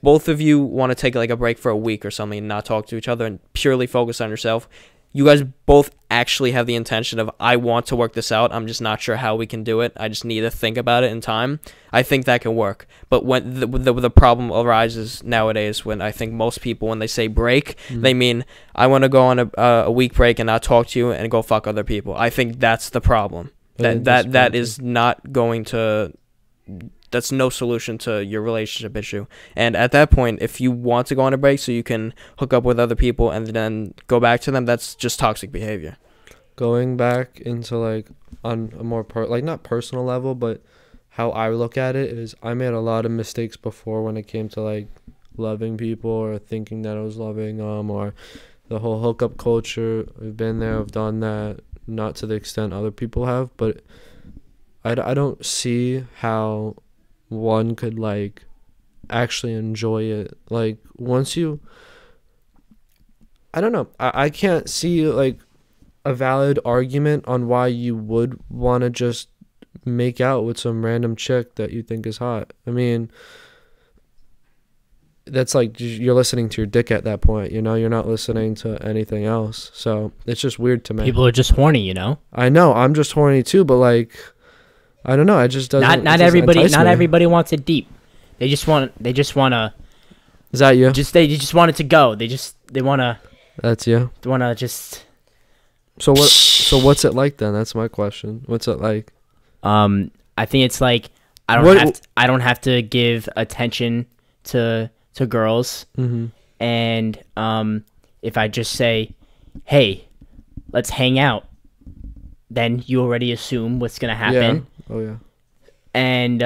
both of you want to take like a break for a week or something and not talk to each other and purely focus on yourself, you guys both actually have the intention of, I want to work this out, I'm just not sure how we can do it, I just need to think about it in time, I think that can work. But when the problem arises nowadays, when I think most people, when they say break, they mean, I want to go on a week break and not talk to you and go fuck other people. I think that's the problem. That is not going to... That's no solution to your relationship issue. And at that point, if you want to go on a break so you can hook up with other people and then go back to them, that's just toxic behavior. Going back into like on a more not personal level, but how I look at it is, I made a lot of mistakes before when it came to like loving people or thinking that I was loving them, or the whole hookup culture. I've been there, I've done that, not to the extent other people have, but I don't see how one could like actually enjoy it. Like once you, I don't know, I can't see like a valid argument on why you would want to just make out with some random chick that you think is hot. I mean, that's like you're listening to your dick at that point, you know, you're not listening to anything else. So it's just weird to me. People are just horny, you know. I know, I'm just horny too, but like, I don't know. I just doesn't. Not everybody wants it deep. They just want to. Is that you? They just want it to go. They want to. That's you. They want to just. So what? So what's it like then? That's my question. What's it like? I think it's like I don't have to give attention to girls. Mm-hmm. And if I just say, "Hey, let's hang out," then you already assume what's gonna happen. Yeah. Oh yeah. And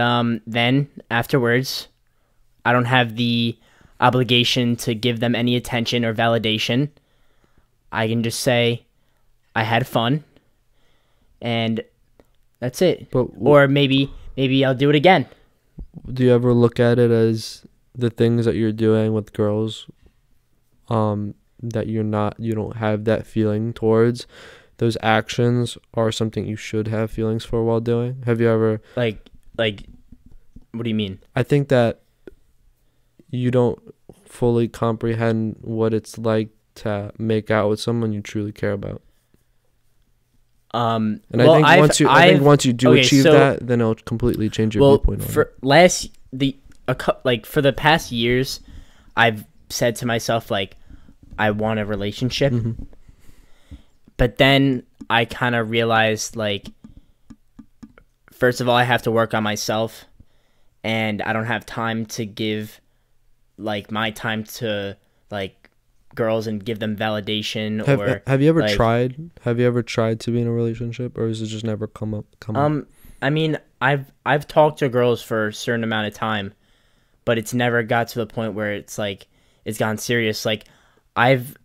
then afterwards, I don't have the obligation to give them any attention or validation. I can just say, I had fun, and that's it. Or maybe I'll do it again. Do you ever look at it as the things that you're doing with girls, that you don't have that feeling towards? Those actions are something you should have feelings for while doing. Have you ever like what do you mean? I think that you don't fully comprehend what it's like to make out with someone you truly care about. And well, I think once you do achieve that, then it'll completely change your viewpoint on it. For the past years, I've said to myself, like, I want a relationship. Mm-hmm. But then I kind of realized, like, first of all, I have to work on myself, and I don't have time to give, like, my time to, like, girls and give them validation. Have you ever tried? Have you ever tried to be in a relationship, or has it just never come up? I mean, I've talked to girls for a certain amount of time, but it's never got to the point where it's like it's gotten serious. Like, I've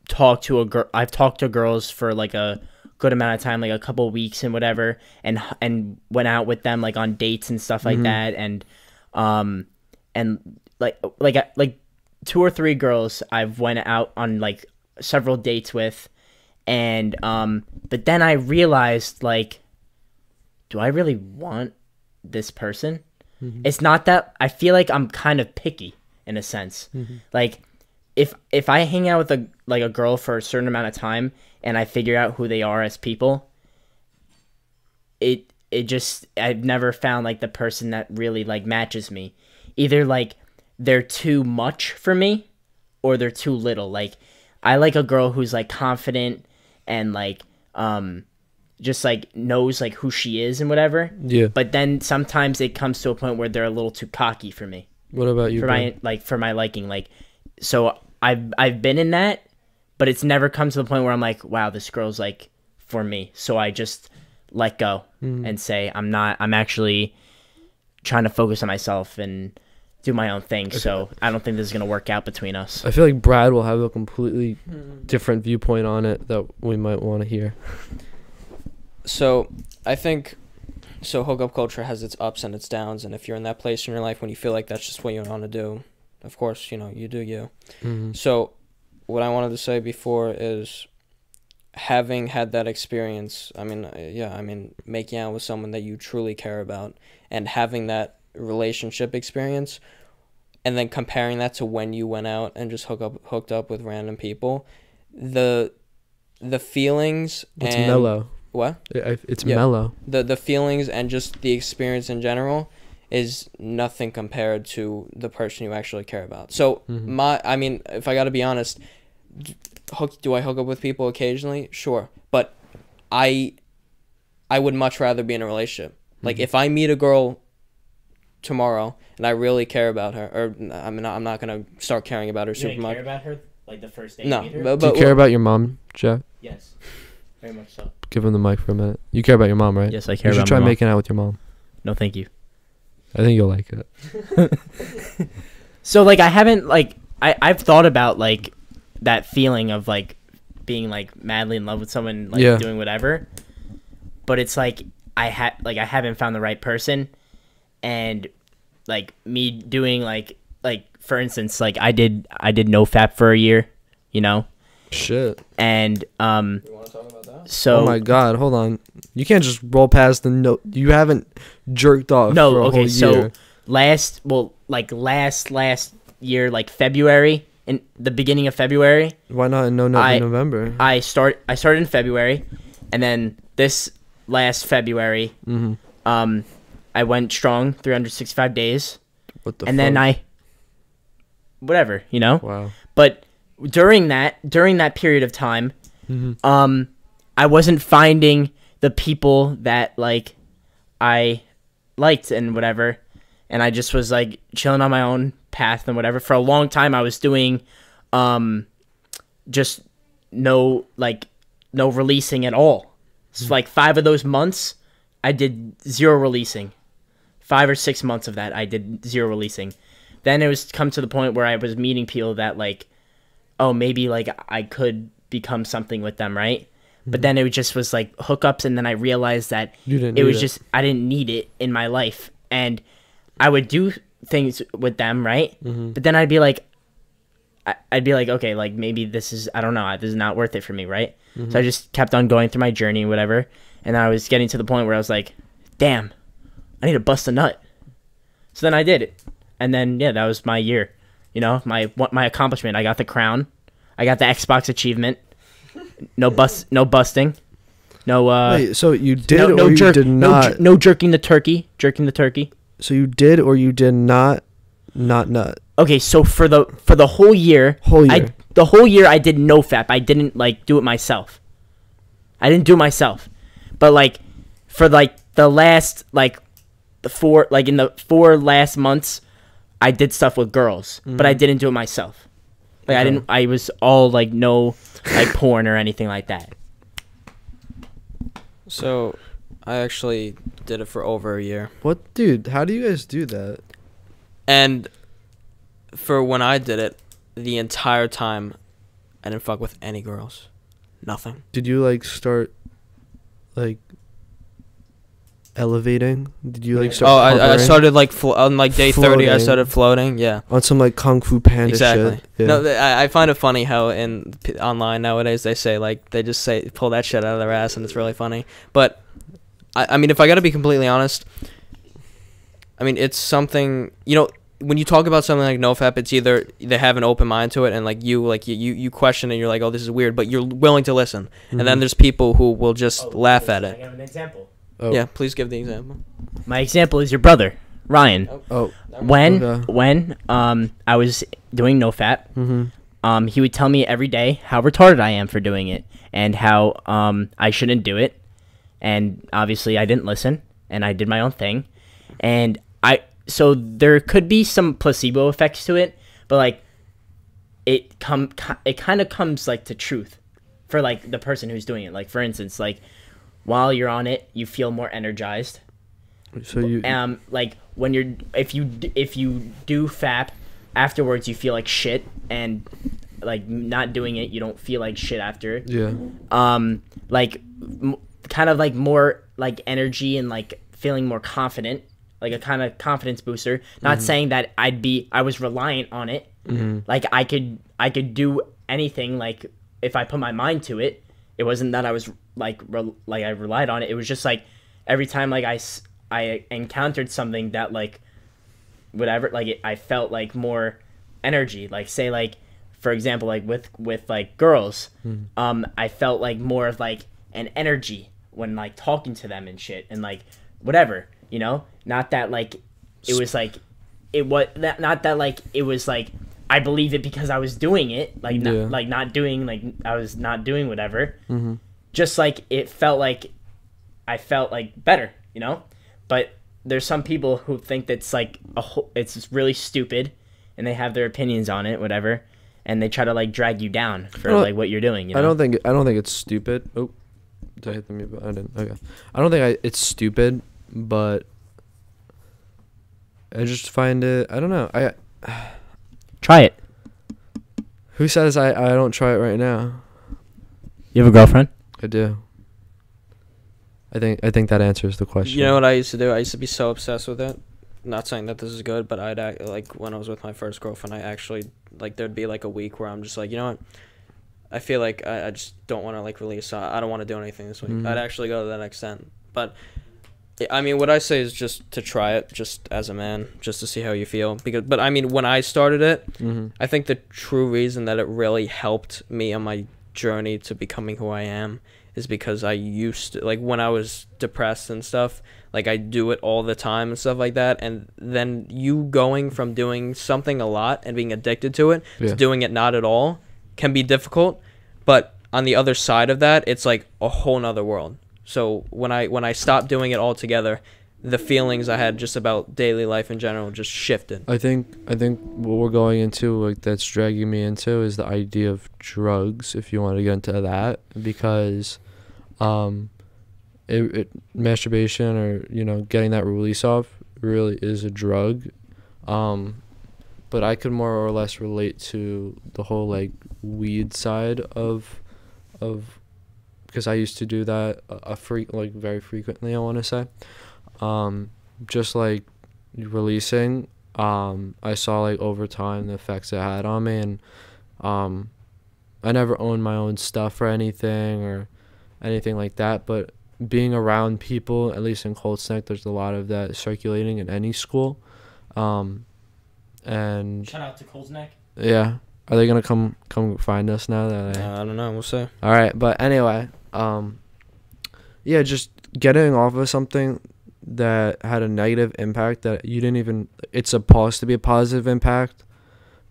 talked to girls for like a good amount of time, like a couple of weeks and whatever, and went out with them like on dates and stuff like that, and like 2 or 3 girls I've went out on like several dates with, and but then I realized, like, do I really want this person? Mm-hmm. It's not that I feel like I'm kind of picky in a sense. Mm-hmm. Like, if I hang out with a girl for a certain amount of time and I figure out who they are as people, it just, I've never found like the person that really like matches me. either like they're too much for me or they're too little. Like I like a girl who's like confident and like just like knows like who she is and whatever. Yeah. But then sometimes it comes to a point where they're a little too cocky for me. What about you? For my liking. Like, so I've been in that, but it's never come to the point where I'm like, wow, this girl's like for me. So I just let go and say I'm actually trying to focus on myself and do my own thing. So I don't think this is gonna work out between us. I feel like Brad will have a completely different viewpoint on it that we might want to hear. So I think hookup culture has its ups and its downs, and if you're in that place in your life when you feel like that's just what you want to do, of course, you do you. So what I wanted to say before is, having had that experience, making out with someone that you truly care about and having that relationship experience, and then comparing that to when you went out and just hooked up with random people, the feelings it's mellow. What? It's mellow. The feelings and just the experience in general is nothing compared to the person you actually care about. So if I got to be honest, do I hook up with people occasionally? Sure, but I would much rather be in a relationship. Like if I meet a girl tomorrow and I really care about her, or I'm not gonna start caring about her super much. Care about her like the first day No, you meet her? Do you care about your mom, Jeff? Yes, very much so. Give him the mic for a minute. You care about your mom, right? Yes, I care You should about try my mom. making out with your mom. No, thank you. I think you'll like it. So like I haven't like I've thought about like that feeling of like being like madly in love with someone, like doing whatever, but it's like I haven't found the right person, and like me doing like for instance, like I did NoFap for a year, Shit. and You want to talk about that? so Oh my God! Hold on. You can't just roll past the note. You haven't jerked off. no for a okay whole so year. last year, like February, in the beginning of February, Why not in November? I started in February, and then this last February, I went strong 365 days, What the? and fuck? then whatever, Wow. But during that period of time, I wasn't finding the people that like I liked and whatever, and I just was like chilling on my own path and whatever. For a long time, I was doing just no releasing at all. So like 5 of those months, I did 0 releasing. 5 or 6 months of that, I did 0 releasing. Then it was come to the point where I was meeting people that like, oh, maybe like I could become something with them, right? But then it just was like hookups, and then I realized that I didn't need it in my life, and I would do things with them, right? But then I'd be like, okay, like maybe this is, I don't know, this is not worth it for me, right? So I just kept on going through my journey and whatever, and I was getting to the point where I was like, damn, I need to bust a nut. So then I did it, and then that was my year, my accomplishment. I got the crown, I got the Xbox achievement. No busting. No Wait, so you did no or you jerk, did not? No jerking the turkey. So you did or you did not nut? Okay, so for the whole year, the whole year I did NoFap. I didn't like do it myself. But like for like the last like in the 4 last months, I did stuff with girls, but I didn't do it myself. Like I was all like no like porn or anything like that. So I actually did it for over a year. What, dude? How do you guys do that? And for when I did it, the entire time, I didn't fuck with any girls. Nothing. Did you like start like elevating? Did you like start? I hovering? started like on like day 30. I Floating. started floating. Yeah. On some like Kung Fu Panda Exactly. shit. Yeah. No, I find it funny how online nowadays they say like they just say pull that shit out of their ass, and it's really funny. But I mean, if I got to be completely honest, I mean it's something, when you talk about something like NoFap, it's either they have an open mind to it and like you question it, and you're like, oh, this is weird, but you're willing to listen. And then there's people who will just laugh at I it. have an example. Oh. Yeah, please give the example. My example is your brother. Ryan. Oh. When Okay. I was doing NoFap, he would tell me every day how retarded I am for doing it and how I shouldn't do it. And obviously I didn't listen and I did my own thing. And so there could be some placebo effects to it, but like it kind of comes like to truth for like the person who's doing it. Like for instance, like while you're on it, you feel more energized. So you like when you're if you do FAP afterwards, you feel like shit, and like not doing it, you don't feel like shit after. yeah. Like kind of like more like energy and like feeling more confident, like a kind of confidence booster. Not saying that I was reliant on it. Like I could do anything, like if I put my mind to it. It wasn't that I was like I relied on it. It was just like every time like I encountered something that like whatever, like I felt like more energy. Like say like for example like with like girls, I felt like more of like an energy when like talking to them and shit and like whatever, you know. Not that like it was like it was that not that like it was like I believe it because I was doing it, like not doing like I was not doing whatever. Just like it felt like I felt like better, you know. But there's some people who think that's like it's really stupid, and they have their opinions on it, whatever, and they try to like drag you down for like what you're doing. You know? I don't think it's stupid. Oh, did I hit the mute button? I didn't. Okay. I don't think it's stupid, but I just find it. I don't know. Try it. Who says I don't try it right now? You have a girlfriend? I do. I think that answers the question. You know what I used to do? I used to be so obsessed with it. Not saying that this is good, but I'd act, like when I was with my first girlfriend, I actually like there'd be like a week where I'm just like, you know what? I feel like I just don't want to like release. I don't want to do anything this week. I'd actually go to that extent. But I mean, what I say is just to try it, just as a man, just to see how you feel. But I mean, when I started it, I think the true reason that it really helped me on my journey to becoming who I am is because I used to, like when I was depressed and stuff, like I do it all the time and stuff like that. And then you going from doing something a lot and being addicted to it to doing it not at all can be difficult. But on the other side of that, it's like a whole nother world. So when I stopped doing it altogether, the feelings I had just about daily life in general just shifted. I think what we're going into, like that's dragging me into, is the idea of drugs. If you want to get into that, because, masturbation or getting that release off really is a drug, but I could more or less relate to the whole like weed side of because I used to do that very frequently, I want to say. Just like releasing, I saw like over time the effects it had on me, and I never owned my own stuff or anything like that, but being around people, at least in Colts Neck, there's a lot of that circulating in any school. And shout out to Colts Neck. Yeah. Are they gonna come find us now that I don't know, we'll see. All right, but anyway, yeah, just getting off of something that had a negative impact that you didn't even, it's supposed to be a positive impact,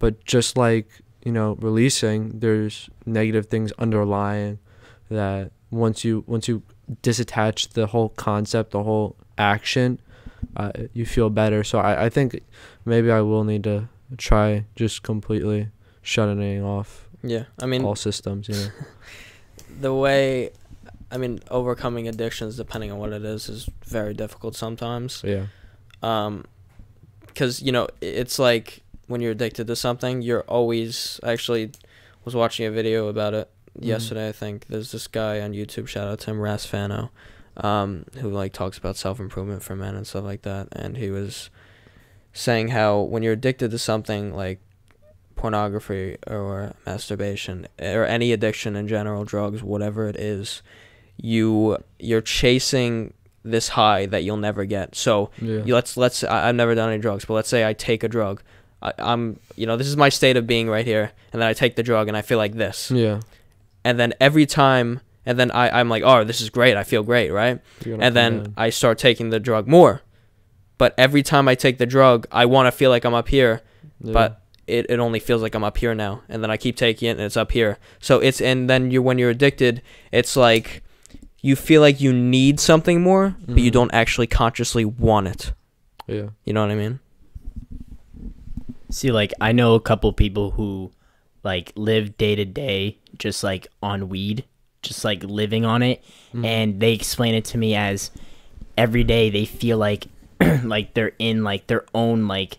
but just like releasing, there's negative things underlying that once you disattach the whole concept, the whole action, you feel better. So I think maybe I will need to try just completely shutting off. Yeah, I mean all systems. The way, I mean, overcoming addictions, depending on what it is very difficult sometimes. Yeah. Because it's like when you're addicted to something, you're always. I actually was watching a video about it yesterday. I think there's this guy on YouTube. Shout out to him, Rasfano, who like talks about self-improvement for men and stuff like that. And he was saying how when you're addicted to something like pornography or masturbation or any addiction in general, drugs, whatever it is, you're chasing this high that you'll never get. So let's I've never done any drugs, but let's say I take a drug. I'm this is my state of being right here, and then I take the drug and I feel like this. Yeah. And then every time, and then I'm like, oh, this is great, I feel great, right? And then I start taking the drug more. but every time I take the drug, I want to feel like I'm up here, Yeah. but it only feels like I'm up here now, and then I keep taking it and it's up here. So it's, and then when you're addicted, it's like you feel like you need something more, but you don't actually consciously want it. Yeah. You know what I mean? See, like, I know a couple people who, like, live day to day just, like, on weed, just, like, living on it. And they explain it to me as every day they feel like, like, they're in, like, their own, like,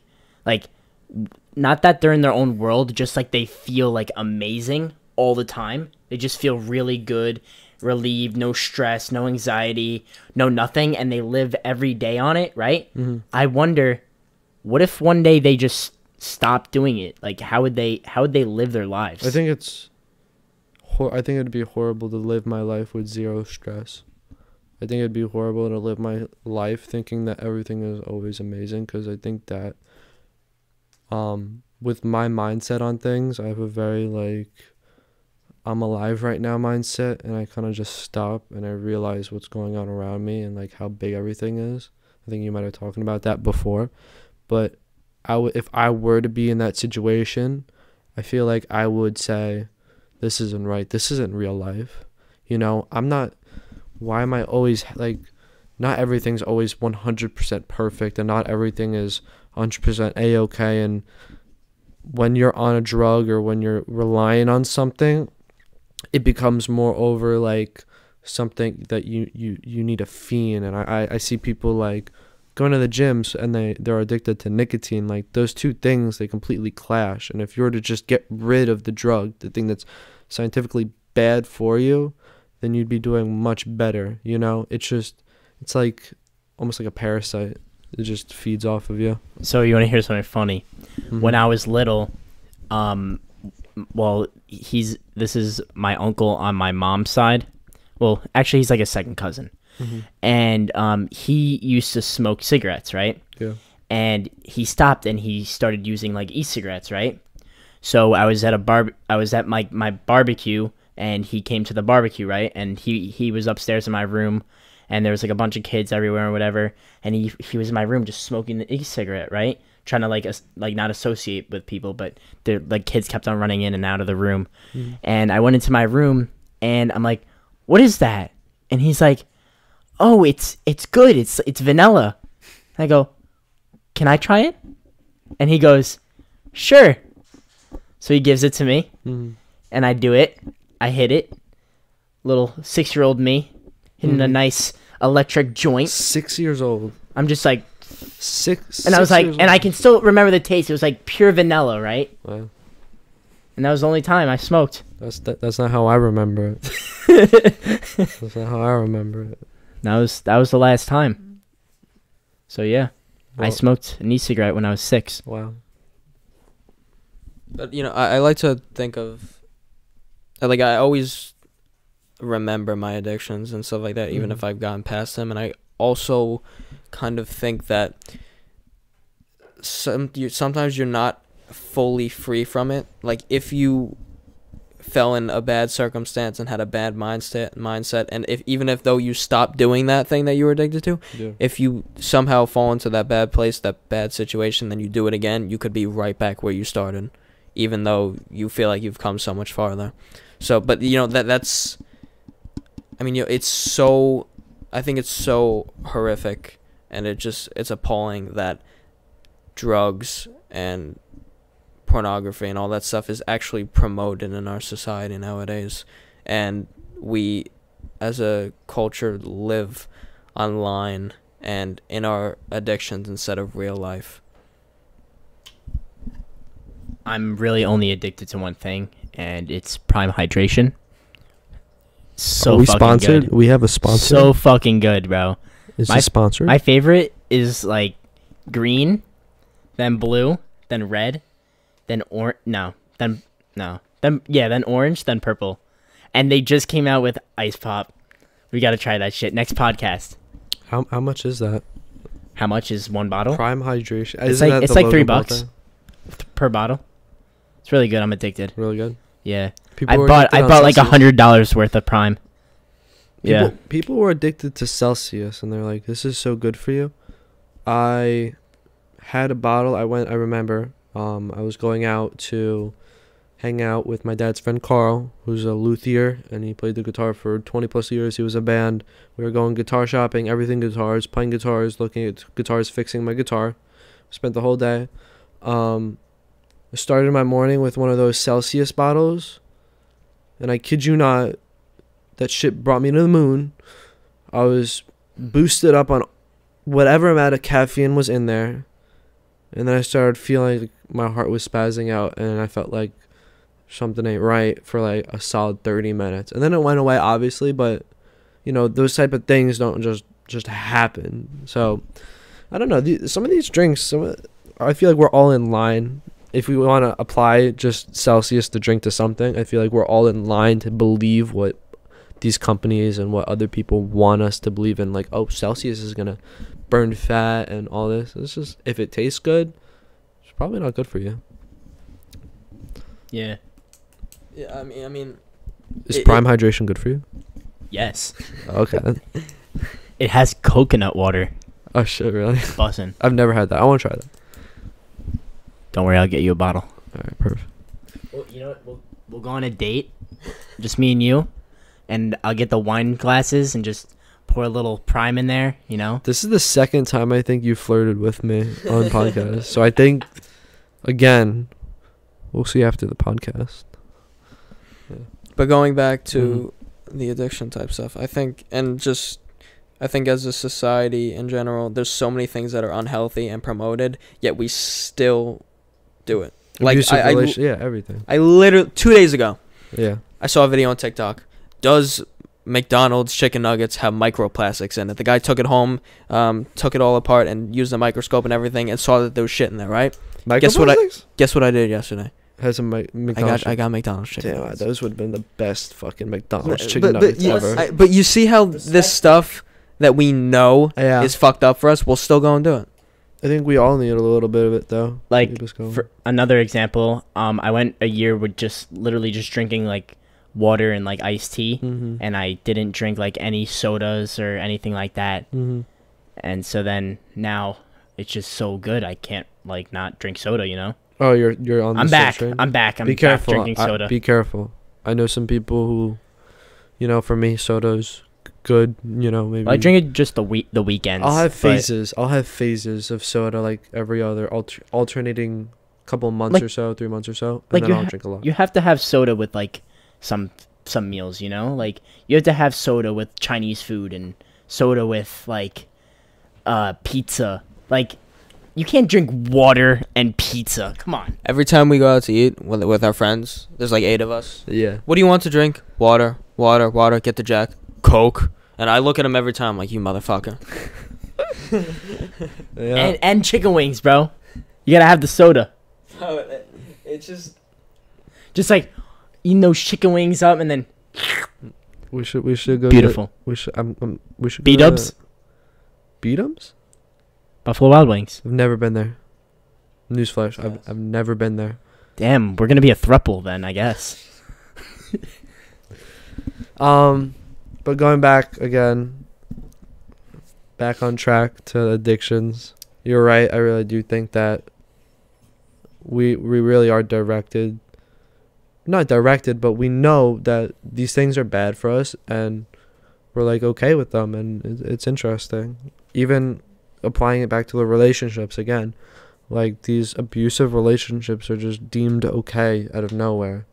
not that they're in their own world, just, like, they feel, like, amazing all the time. They just feel really good, relieved, no stress, no anxiety, no nothing. And they live every day on it, right? I wonder, what if one day they just stop doing it? Like, how would they live their lives? I think it'd be horrible to live my life with zero stress. I think it'd be horrible to live my life thinking that everything is always amazing, because I think that with my mindset on things, I have a very, like, I'm alive right now mindset, and I kind of just stop and I realize what's going on around me and, like, how big everything is. I think you might have talked about that before, but if I were to be in that situation, I feel like I would say, this isn't right. This isn't real life. You know, why am I always, like, not everything's always 100% perfect, and not everything is 100% A-okay. And when you're on a drug or when you're relying on something, it becomes more over, like, something that you need a fiend. And I see people, like, going to the gyms and they're addicted to nicotine. Like, those two things, they completely clash. And if you were to just get rid of the drug, the thing that's scientifically bad for you, then you'd be doing much better. You know, it's like almost like a parasite. It just feeds off of you. So you want to hear something funny? When I was little, well, this is my uncle on my mom's side. Well, actually, he's like a second cousin. And he used to smoke cigarettes, right? Yeah. And he stopped and he started using, like, e-cigarettes, right? So I was at my barbecue, and he came to the barbecue, right? And he was upstairs in my room, and there was, like, a bunch of kids everywhere or whatever, and he was in my room just smoking the e-cigarette, right? Trying to, like not associate with people, but they're, like, kids kept on running in and out of the room. And I went into my room, and I'm like, what is that? And he's like, oh, it's good. It's vanilla. I go, can I try it? And he goes, sure. So he gives it to me, and I do it. I hit it. Little 6-year-old me hitting a nice electric joint. 6 years old. I'm just like, six. and I was 6 like, years and I old. can still remember the taste. It was like pure vanilla, right? Wow. And that was the only time I smoked. That's not how I remember it. That's not how I remember it. That was the last time. So yeah, I Well- smoked an e-cigarette when I was 6. Wow. But, you know, I like to think of, like, I always remember my addictions and stuff like that, even if I've gotten past them. And I also kind of think that sometimes you're not fully free from it. Like, if you fell in a bad circumstance and had a bad mindset, and even if though you stop doing that thing that you were addicted to, Yeah. if you somehow fall into that bad place, that bad situation, then you do it again, you could be right back where you started, even though you feel like you've come so much farther. So, but, you know, that's, I mean, you know, I think it's so horrific, and it's appalling that drugs and pornography and all that stuff is actually promoted in our society nowadays, and we as a culture live online and in our addictions instead of real life. I'm really only addicted to one thing, and it's Prime Hydration. So Are we fucking sponsored? good. We have a sponsor. So fucking good, bro. Is my- this sponsored? My favorite is, like, green, then blue, then red, then then orange, then purple. And they just came out with Ice Pop. We got to try that shit. Next podcast. How much is that? How much is one bottle? Prime hydration. It's Isn't like that it's the like Logan $3 Paul thing? per bottle. It's really good. I'm addicted. Really good. Yeah. People I were bought addicted on like Celsius. $100 worth of Prime. Yeah. People were addicted to Celsius, and they're like, "This is so good for you." I had a bottle. I remember. I was going out to hang out with my dad's friend Carl, who's a luthier, and he played the guitar for 20 plus years. He was a band. We were going guitar shopping, everything guitars, playing guitars, looking at guitars, fixing my guitar. Spent the whole day. I started my morning with one of those Celsius bottles, and I kid you not, that shit brought me to the moon. I was boosted up on whatever amount of caffeine was in there, and then I started feeling like my heart was spazzing out, and I felt like something ain't right for like a solid 30 minutes. And then it went away, obviously, but you know, those type of things don't just happen. So I don't know, some of these drinks, I feel like we're all in line. If we want to apply just Celsius to drink to something, I feel like we're all in line to believe what these companies and what other people want us to believe in. Like, oh, Celsius is gonna burn fat and all this. It's just, if it tastes good, it's probably not good for you. Yeah. Yeah, I mean, is Prime Hydration good for you? Yes. Okay. It has coconut water. Oh shit, really? Bussin'. I've never had that. I want to try that. Don't worry, I'll get you a bottle. All right, perfect. Well, you know what? We'll go on a date, just me and you, and I'll get the wine glasses and just pour a little Prime in there. You know. This is the second time I think you flirted with me on podcast. So I think, again, we'll see after the podcast. Yeah. But going back to the addiction type stuff, I think as a society in general, there's so many things that are unhealthy and promoted, yet we still do it. Like yeah, everything. I literally 2 days ago, Yeah. I saw a video on TikTok. Does McDonald's chicken nuggets have microplastics in it? The guy took it home, took it all apart and used a microscope and everything and saw that there was shit in there, right? Guess what I did yesterday? Had some McDonald's. I got McDonald's chicken Damn, nuggets. those would have been the best fucking McDonald's But- chicken but nuggets you- ever. but you see how this stuff that we know Yeah. is fucked up for us, we'll still go and do it. I think we all need a little bit of it though. Like, Keep us going. for another example, I went a year with just literally just drinking like water and like iced tea, and I didn't drink like any sodas or anything like that. And so then now it's just so good I can't like not drink soda, you know. Oh, you're on. I'm the back. train? I'm back. I'm Be back careful. drinking soda. Be careful. I know some people who, you know, for me, soda's good. You know, maybe. I drink it just the weekends. I'll have but- phases. I'll have phases of soda, like every other alternating couple months Like- or so, 3 months or so, and like then you I'll ha- drink a lot. You have to have soda with like some meals, you know? Like you have to have soda with Chinese food and soda with like pizza. Like you can't drink water and pizza. Come on. Every time we go out to eat with our friends, there's like 8 of us. Yeah. What do you want to drink? Water, water, water. Get the Jack. Coke. And I look at him every time like, you motherfucker. Yeah. And chicken wings, bro. You gotta have the soda. It's Just like eating those chicken wings up and then we should go. beautiful. We should go B-dubs? to- B-dubs? Buffalo Wild Wings. I've never been there. Newsflash. Yes. I've never been there. Damn, we're gonna be a throuple then, I guess. But going back again, back on track to addictions. You're right. I really do think that we really are directed. Not directed, but we know that these things are bad for us, and we're like okay with them, and it's interesting. Even applying it back to the relationships again, like these abusive relationships are just deemed okay out of nowhere,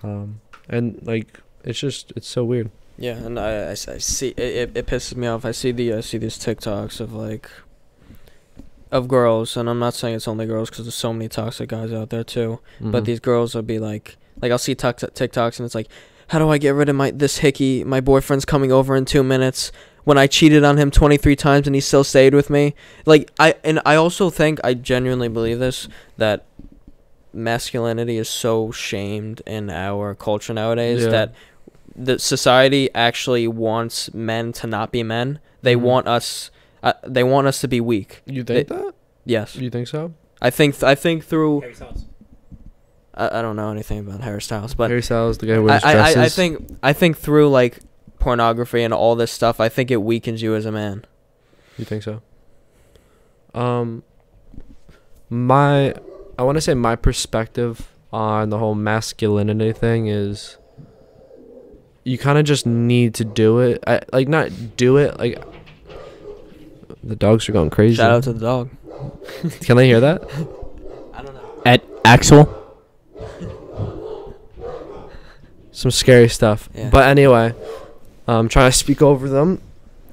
and like it's so weird. Yeah, and I see it pisses me off. I see these TikToks of like of girls, and I'm not saying it's only girls because there's so many toxic guys out there too. But these girls will be like I'll see TikToks and it's like, how do I get rid of this hickey? My boyfriend's coming over in 2 minutes. When I cheated on him 23 times and he still stayed with me. Like I also think, I genuinely believe this, that masculinity is so shamed in our culture nowadays that the society actually wants men to not be men. They want us to be weak. You think that? Yes. You think so? I think through I don't know anything about hairstyles, but Harry Styles, the guy who wears dresses. I think through like pornography and all this stuff, I think it weakens you as a man. You think so? Um, my I want to say my perspective on the whole masculinity thing is you kind of just need to do it. Like not do it. Like the dogs are going crazy. Shout out to the dog. Can they hear that? I don't know. At Axel. Some scary stuff. Yeah. But anyway, I'm trying to speak over them.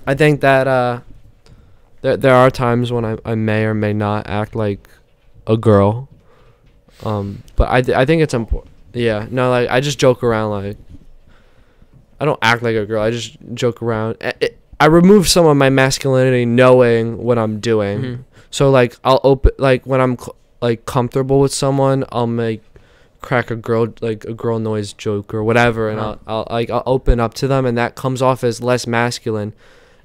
I think that there are times when I may or may not act like a girl. But I think it's important. Yeah, no, like I just joke around. Like I don't act like a girl. I just joke around. I remove some of my masculinity knowing what I'm doing. Mm-hmm. So like I'll open like when I'm like comfortable with someone, I'll crack a girl noise joke or whatever, and I'll open up to them, and that comes off as less masculine,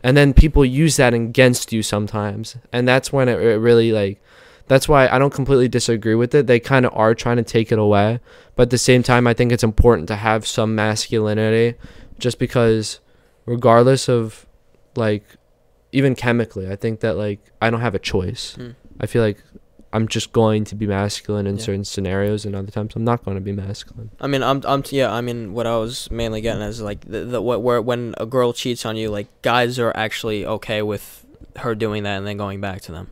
and then people use that against you sometimes, and that's when it really like. That's why I don't completely disagree with it. They kind of are trying to take it away, but at the same time, I think it's important to have some masculinity, just because, regardless of, like, even chemically, I think that like I don't have a choice. I feel like I'm just going to be masculine in certain scenarios, and other times I'm not going to be masculine. I mean, I mean, what I was mainly getting is like where when a girl cheats on you, like guys are actually okay with her doing that and then going back to them.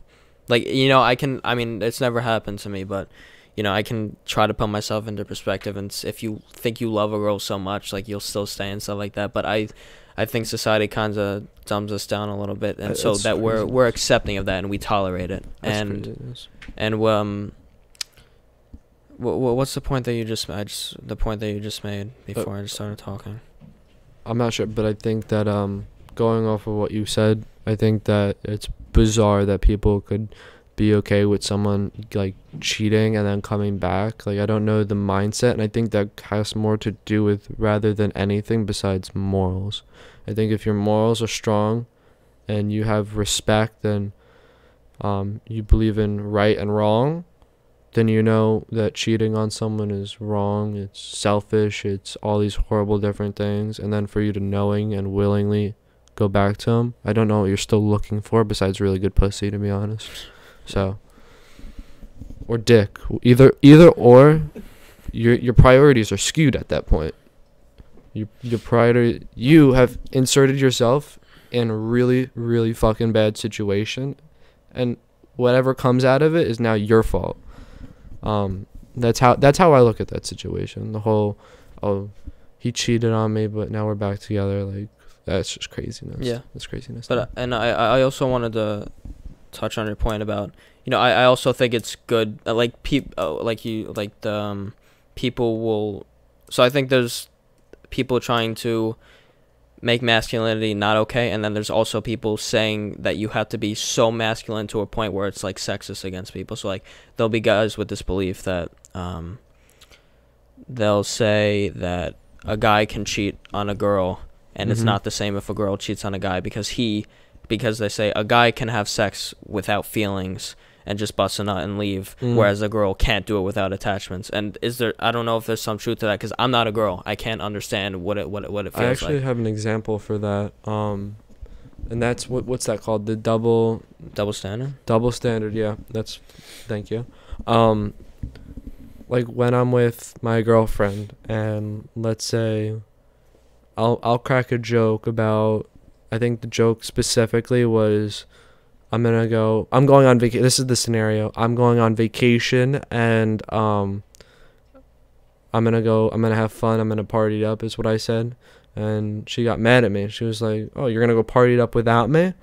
Like, you know, I mean, it's never happened to me, but, you know, I can try to put myself into perspective, and if you think you love a girl so much, like, you'll still stay and stuff like that. But I think society kind of dumbs us down a little bit, and so that we're accepting of that, and we tolerate it. And what's the point that you just made before I just started talking? I'm not sure, but I think that going off of what you said, I think that it's bizarre that people could be okay with someone like cheating and then coming back. Like I don't know the mindset, and I think that has more to do with rather than anything besides morals. I think if your morals are strong and you have respect and you believe in right and wrong, then you know that cheating on someone is wrong, it's selfish, it's all these horrible different things, and then for you to knowing and willingly go back to them, I don't know what you're still looking for besides really good pussy, to be honest. So, or dick, either or, your priorities are skewed at that point. Your priority, you have inserted yourself in a really really fucking bad situation, and whatever comes out of it is now your fault. That's how I look at that situation. The whole, oh, he cheated on me, but now we're back together. Like, that's just craziness. Yeah, that's craziness. But and I also wanted to touch on your point about, you know, I also think it's good like people people will. So I think there's people trying to make masculinity not okay, and then there's also people saying that you have to be so masculine to a point where it's like sexist against people. So like there'll be guys with this belief that they'll say that a guy can cheat on a girl, and it's not the same if a girl cheats on a guy, because they say a guy can have sex without feelings and just bust a nut and leave, whereas a girl can't do it without attachments. And I don't know if there's some truth to that, because I'm not a girl. I can't understand what it feels like. I actually have an example for that. And that's what's that called? The double standard? Double standard, yeah. Thank you. Like when I'm with my girlfriend, and let's say I'll crack a joke about, I think the joke specifically was, I'm going on vacation. This is the scenario. I'm going on vacation, and I'm gonna have fun. I'm gonna party it up, is what I said. And she got mad at me. She was like, "Oh, you're gonna go party it up without me?"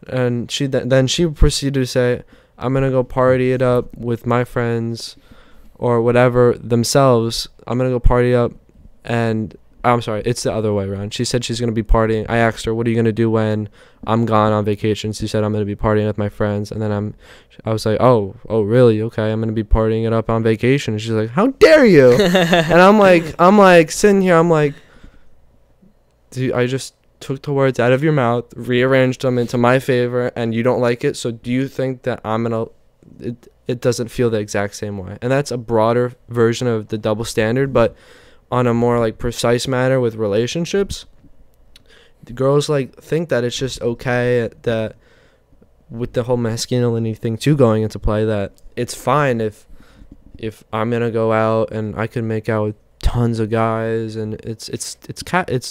And then she proceeded to say, "I'm gonna go party it up with my friends, or whatever themselves. I'm gonna go party up," and I'm sorry, it's the other way around. She said she's going to be partying. I asked her, "What are you going to do when I'm gone on vacation?" She said, "I'm going to be partying with my friends." And then I was like, oh, really? Okay, I'm going to be partying it up on vacation. And she's like, "How dare you?" And I'm like sitting here, I'm like, dude, I just took the words out of your mouth, rearranged them into my favor, and you don't like it. So do you think that I'm going to, it doesn't feel the exact same way? And that's a broader version of the double standard, but on a more like precise matter with relationships, the girls like think that it's just okay that with the whole masculinity thing too going into play, that it's fine if I'm gonna go out and I can make out with tons of guys, and it's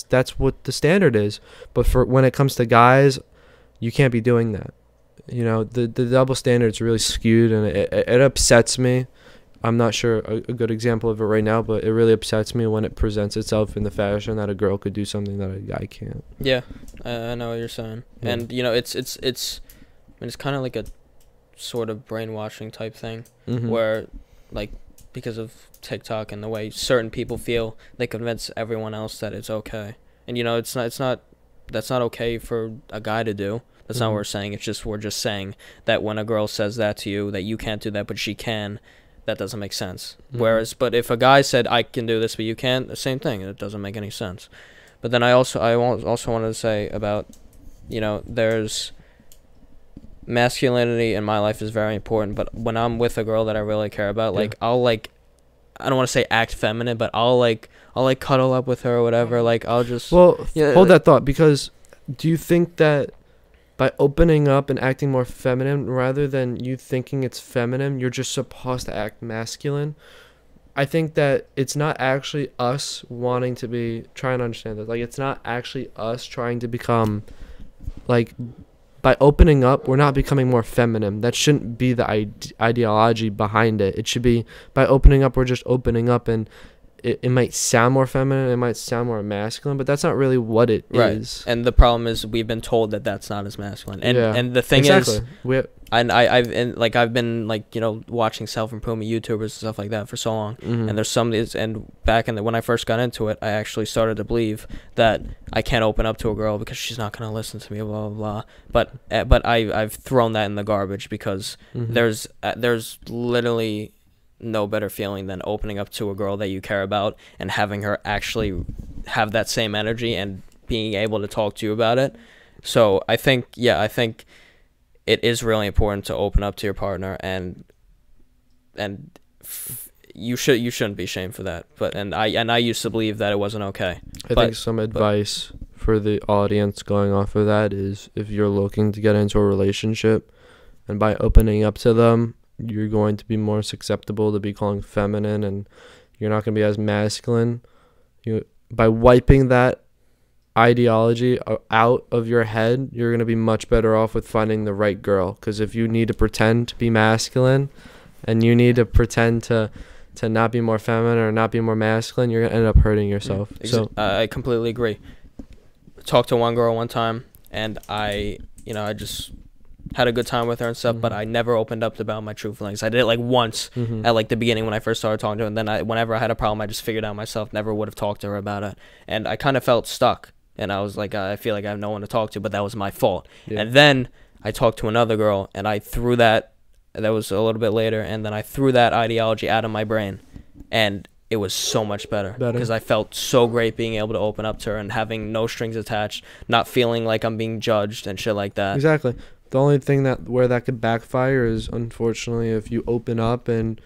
that's what the standard is. But for when it comes to guys, you can't be doing that. You know, the double standard's really skewed, and it upsets me. I'm not sure a good example of it right now, but it really upsets me when it presents itself in the fashion that a girl could do something that a guy can't. Yeah, I know what you're saying. Yeah. And you know, it's kind of like a sort of brainwashing type thing, where like because of TikTok and the way certain people feel, they convince everyone else that it's okay. And you know, that's not okay for a guy to do. That's not what we're saying. We're just saying that when a girl says that to you, that you can't do that, but she can, that doesn't make sense. Whereas, but if a guy said, I can do this, but you can't, the same thing. It doesn't make any sense. But then I also wanted to say about, you know, there's masculinity in my life is very important, but when I'm with a girl that I really care about, like, I'll, like, I don't want to say act feminine, but I'll cuddle up with her or whatever. Like, I'll just... Well, hold that thought, because do you think that by opening up and acting more feminine, rather than you thinking it's feminine, you're just supposed to act masculine? I think that it's not actually us wanting to be... Trying to understand this. Like, it's not actually us trying to become... Like, by opening up, we're not becoming more feminine. That shouldn't be the ideology behind it. It should be, by opening up, we're just opening up, and it might sound more feminine, it might sound more masculine, but that's not really what it is. And the problem is we've been told that that's not as masculine. And the thing is, I've been like, you know, watching self-improvement YouTubers and stuff like that for so long, and there's some and back when I first got into it, I actually started to believe that I can't open up to a girl because she's not gonna listen to me, blah blah blah. But I've thrown that in the garbage, because there's literally no better feeling than opening up to a girl that you care about and having her actually have that same energy and being able to talk to you about it. So I think it is really important to open up to your partner, and you shouldn't be ashamed for that. But I used to believe that it wasn't okay. I think some advice for the audience going off of that is, if you're looking to get into a relationship, and by opening up to them, you're going to be more susceptible to be calling feminine, and you're not going to be as masculine. By wiping that ideology out of your head, you're going to be much better off with finding the right girl. Because if you need to pretend to be masculine, and you need to pretend to not be more feminine or not be more masculine, you're going to end up hurting yourself. So I completely agree. Talked to one girl one time, and I just had a good time with her and stuff, but I never opened up about my true feelings. I did it like once at like the beginning when I first started talking to her, and then whenever I had a problem, I just figured out myself. Never would have talked to her about it, and I kind of felt stuck, and I was like, I feel like I have no one to talk to, but that was my fault. And then I talked to another girl, and I threw that was a little bit later, and then I threw that ideology out of my brain, and it was so much better because I felt so great being able to open up to her and having no strings attached, not feeling like I'm being judged and shit like that. Exactly. The only thing where that could backfire is, unfortunately, if you open up and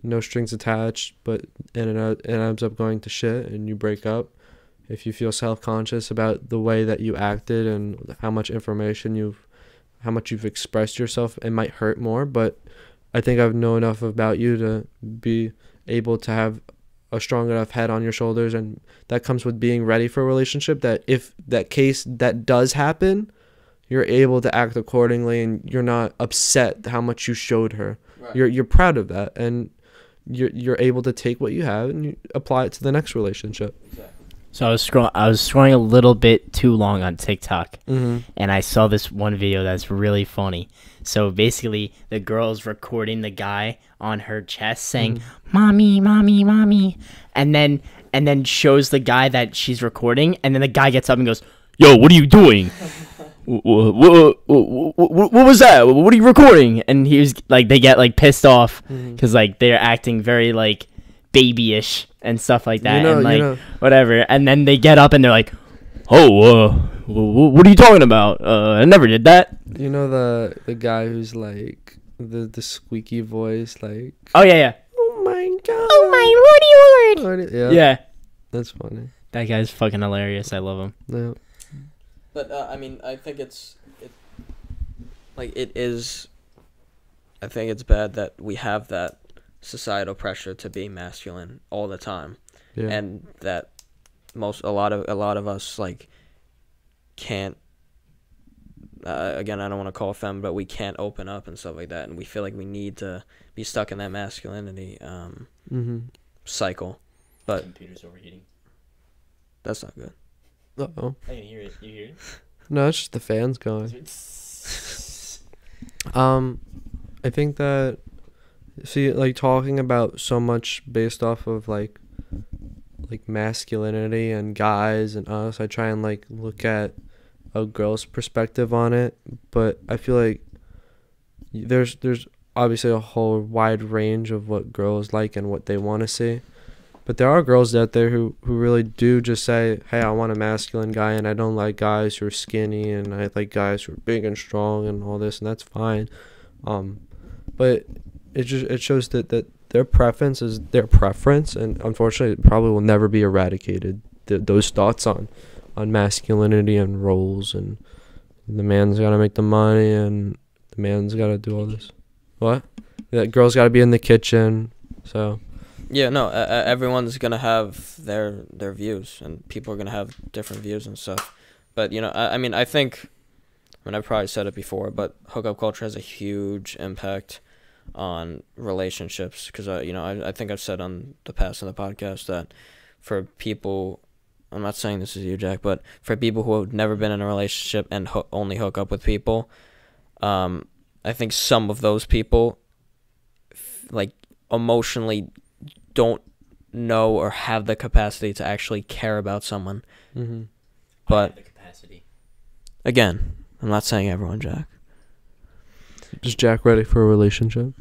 no strings attached, but it ends up going to shit and you break up. If you feel self-conscious about the way that you acted and how much you've expressed yourself, it might hurt more. But I think I know enough about you to be able to have a strong enough head on your shoulders, and that comes with being ready for a relationship, that if that does happen, you're able to act accordingly, and you're not upset how much you showed her. Right. You're proud of that, and you're able to take what you have and you apply it to the next relationship. Exactly. So I was scrolling a little bit too long on TikTok, and I saw this one video that's really funny. So basically, the girl's recording the guy on her chest saying, "Mommy, mommy, mommy," and then shows the guy that she's recording, and then the guy gets up and goes, "Yo, what are you doing? What was that? What are you recording?" And he was like, they get like pissed off because like they're acting very like babyish and stuff like that, and like whatever. And then they get up and they're like, "Oh, what are you talking about? I never did that." You know the guy who's like the squeaky voice, like, oh yeah. Oh my god. Oh my lordy lord. Yeah. That's funny. That guy's fucking hilarious. I love him. Yeah. But I mean, I think like it is. I think it's bad that we have that societal pressure to be masculine all the time, Yeah. and that a lot of us like can't. Again, I don't want to call it femme, but we can't open up and stuff like that, and we feel like we need to be stuck in that masculinity cycle. But Computer's overheating. that's not good. Uh-oh. I can hear it. You hear it? No, it's just the fans going. I think that, see, like, talking about so much based off of like masculinity and guys and us, I try and like look at a girl's perspective on it, but I feel like there's obviously a whole wide range of what girls like and what they want to see, but there are girls out there who really do just say, hey, I want a masculine guy, and I don't like guys who are skinny, and I like guys who are big and strong and all this, and that's fine. But it shows that their preference is their preference, and unfortunately it probably will never be eradicated, those thoughts on masculinity and roles, and the man's got to make the money, and the man's got to do all this. What? That girl's got to be in the kitchen. So Yeah, no, everyone's gonna have their views, and people are gonna have different views and stuff. But I mean, I think, I've probably said it before, but hookup culture has a huge impact on relationships, because I think I've said on the past in the podcast that for people, I'm not saying this is you, Jack, but for people who have never been in a relationship and only hook up with people, I think some of those people like emotionally don't know or have the capacity to actually care about someone. mm-hmm. But the capacity. Again, I'm not saying everyone, Jack. Is Jack ready for a relationship?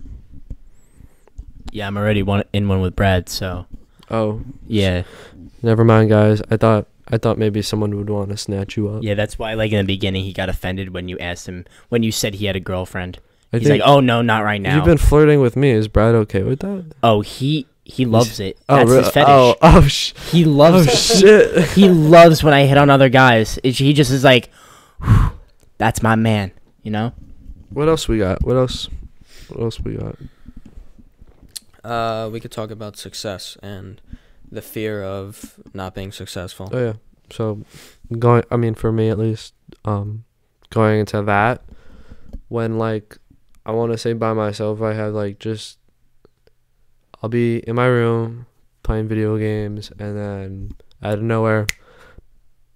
Yeah, I'm already in one with Brad, so. Oh. Yeah. Never mind, guys. I thought maybe someone would want to snatch you up. Yeah, that's why, like, in the beginning, he got offended when you asked him, when you said he had a girlfriend. I He's think like, oh, no, not right now. you've been flirting with me. Is Brad okay with that? Oh, he loves it. Oh, That's really? his fetish. He loves it. Shit. He loves when I hit on other guys. He just is like, that's my man, What else we got? What else we got? We could talk about success and the fear of not being successful. Oh yeah. So for me at least, going into that, when like I want to say by myself, I have like I'll be in my room playing video games, and then out of nowhere,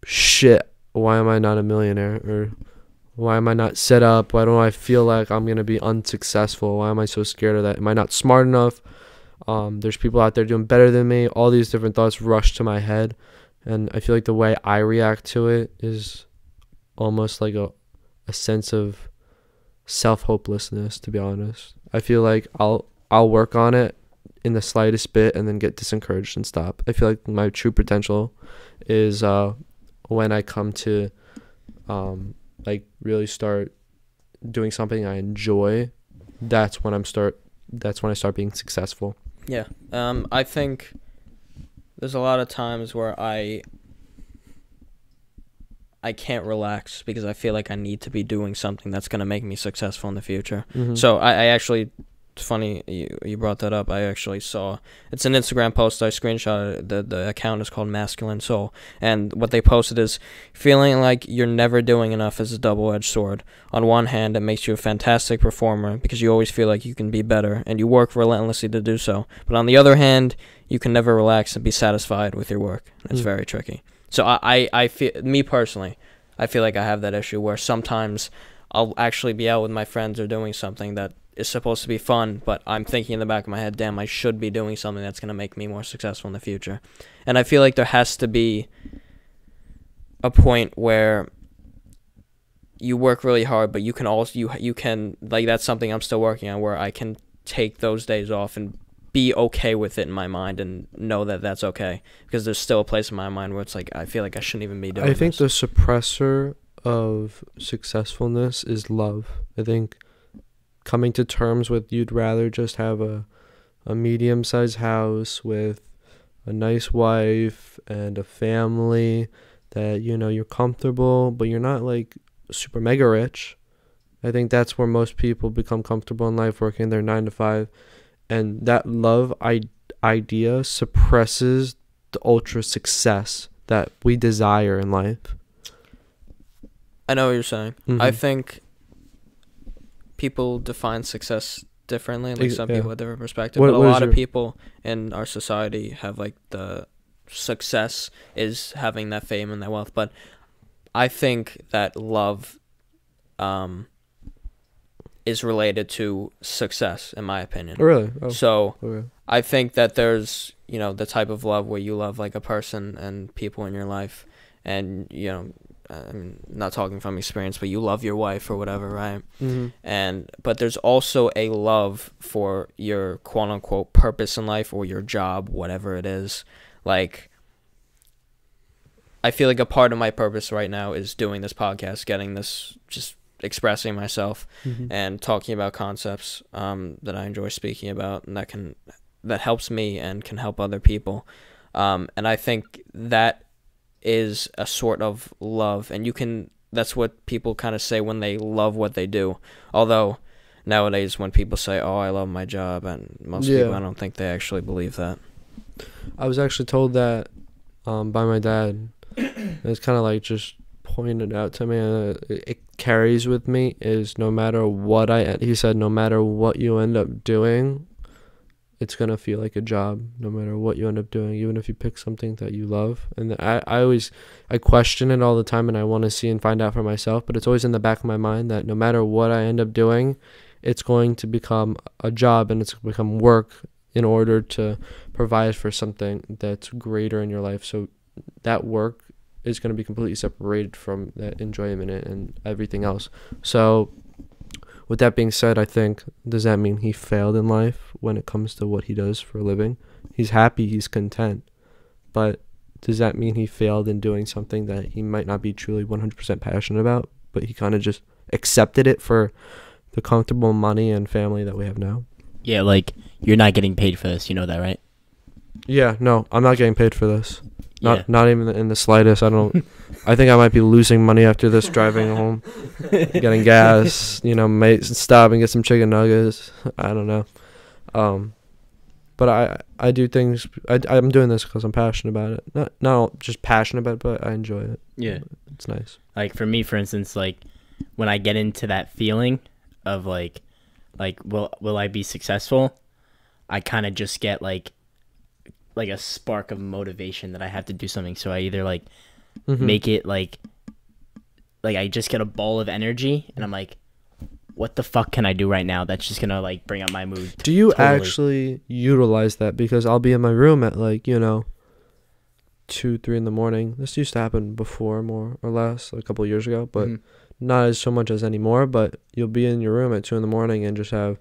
shit, why am I not a millionaire? Or why am I not set up? Why don't I feel like I'm going to be unsuccessful? Why am I so scared of that? Am I not smart enough? There's people out there doing better than me. All these different thoughts rush to my head. And I feel like the way I react to it is almost like a sense of self-hopelessness, to be honest. I feel like I'll work on it in the slightest bit and then get disencouraged and stop. I feel like my true potential is when I come to like really start doing something I enjoy. That's when I start being successful. Yeah. I think there's a lot of times where I can't relax because I feel like I need to be doing something that's going to make me successful in the future. Mm-hmm. So I actually, it's funny you brought that up. I actually saw, it's an Instagram post I screenshotted. The account is called Masculine Soul, and what they posted is, feeling like you're never doing enough is a double-edged sword. On one hand, it makes you a fantastic performer because you always feel like you can be better and you work relentlessly to do so. But on the other hand, you can never relax and be satisfied with your work. It's very tricky. So I feel, me personally, I feel like I have that issue where sometimes I'll actually be out with my friends or doing something that is supposed to be fun, but I'm thinking in the back of my head, damn, I should be doing something that's going to make me more successful in the future. And I feel like there has to be a point where you work really hard, but you can also, you can, like, that's something I'm still working on, where I can take those days off and be okay with it in my mind and know that that's okay, because there's still a place in my mind where it's like I feel like I shouldn't even be doing I think this. the suppressor of successfulness is love. I think coming to terms with you'd rather just have a medium-sized house with a nice wife and a family that you're comfortable, but you're not like super mega rich, I think that's where most people become comfortable in life, working their 9 to 5, and that love idea suppresses the ultra success that we desire in life. I know what you're saying. Mhm. I think people define success differently. Like some people have different perspective, but a lot of people in our society have like the success is having that fame and that wealth. But I think that love is related to success, in my opinion. Really? So Okay. I think that there's, you know, the type of love where you love like a person and people in your life, and, you know, I'm not talking from experience, but you love your wife or whatever, right? Mm-hmm. But there's also a love for your quote unquote purpose in life or your job, whatever it is. Like, I feel like a part of my purpose right now is doing this podcast, getting this, just expressing myself and talking about concepts that I enjoy speaking about, and that helps me and can help other people. And I think that is a sort of love, and that's what people kind of say when they love what they do. Although nowadays when people say, oh, I love my job, and most people, I don't think they actually believe that. I was actually told that by my dad. It's kind of like just pointed out to me, and it carries with me, is no matter what he said, no matter what you end up doing, it's going to feel like a job, no matter what you end up doing, even if you pick something that you love. And I question it all the time, and I want to see and find out for myself, but it's always in the back of my mind that no matter what I end up doing, it's going to become a job, and it's going to become work in order to provide for something that's greater in your life. So that work is going to be completely separated from that enjoyment and everything else. So with that being said, I think, does that mean he failed in life when it comes to what he does for a living? He's happy, he's content. But does that mean he failed in doing something that he might not be truly 100% passionate about, but he kind of just accepted it for the comfortable money and family that we have now? Yeah, like, you're not getting paid for this. You know that, right? Yeah, no, I'm not getting paid for this. Yeah. Not even in the slightest. I think I might be losing money after this, driving home, getting gas, stop and get some chicken nuggets. I don't know. But I do things. I'm doing this because I'm passionate about it. Not just passionate about it, but I enjoy it. Yeah. It's nice. Like, for me, for instance, like, when I get into that feeling of like will I be successful, I kind of just get like a spark of motivation that I have to do something. So I either like make it like I just get a ball of energy, and I'm like, what the fuck can I do right now that's just gonna like bring up my mood? Do you actually utilize that? Because I'll be in my room at 2, 3 in the morning. This used to happen before, more or less, a couple of years ago, but not as so much as anymore. But you'll be in your room at 2 in the morning and just have,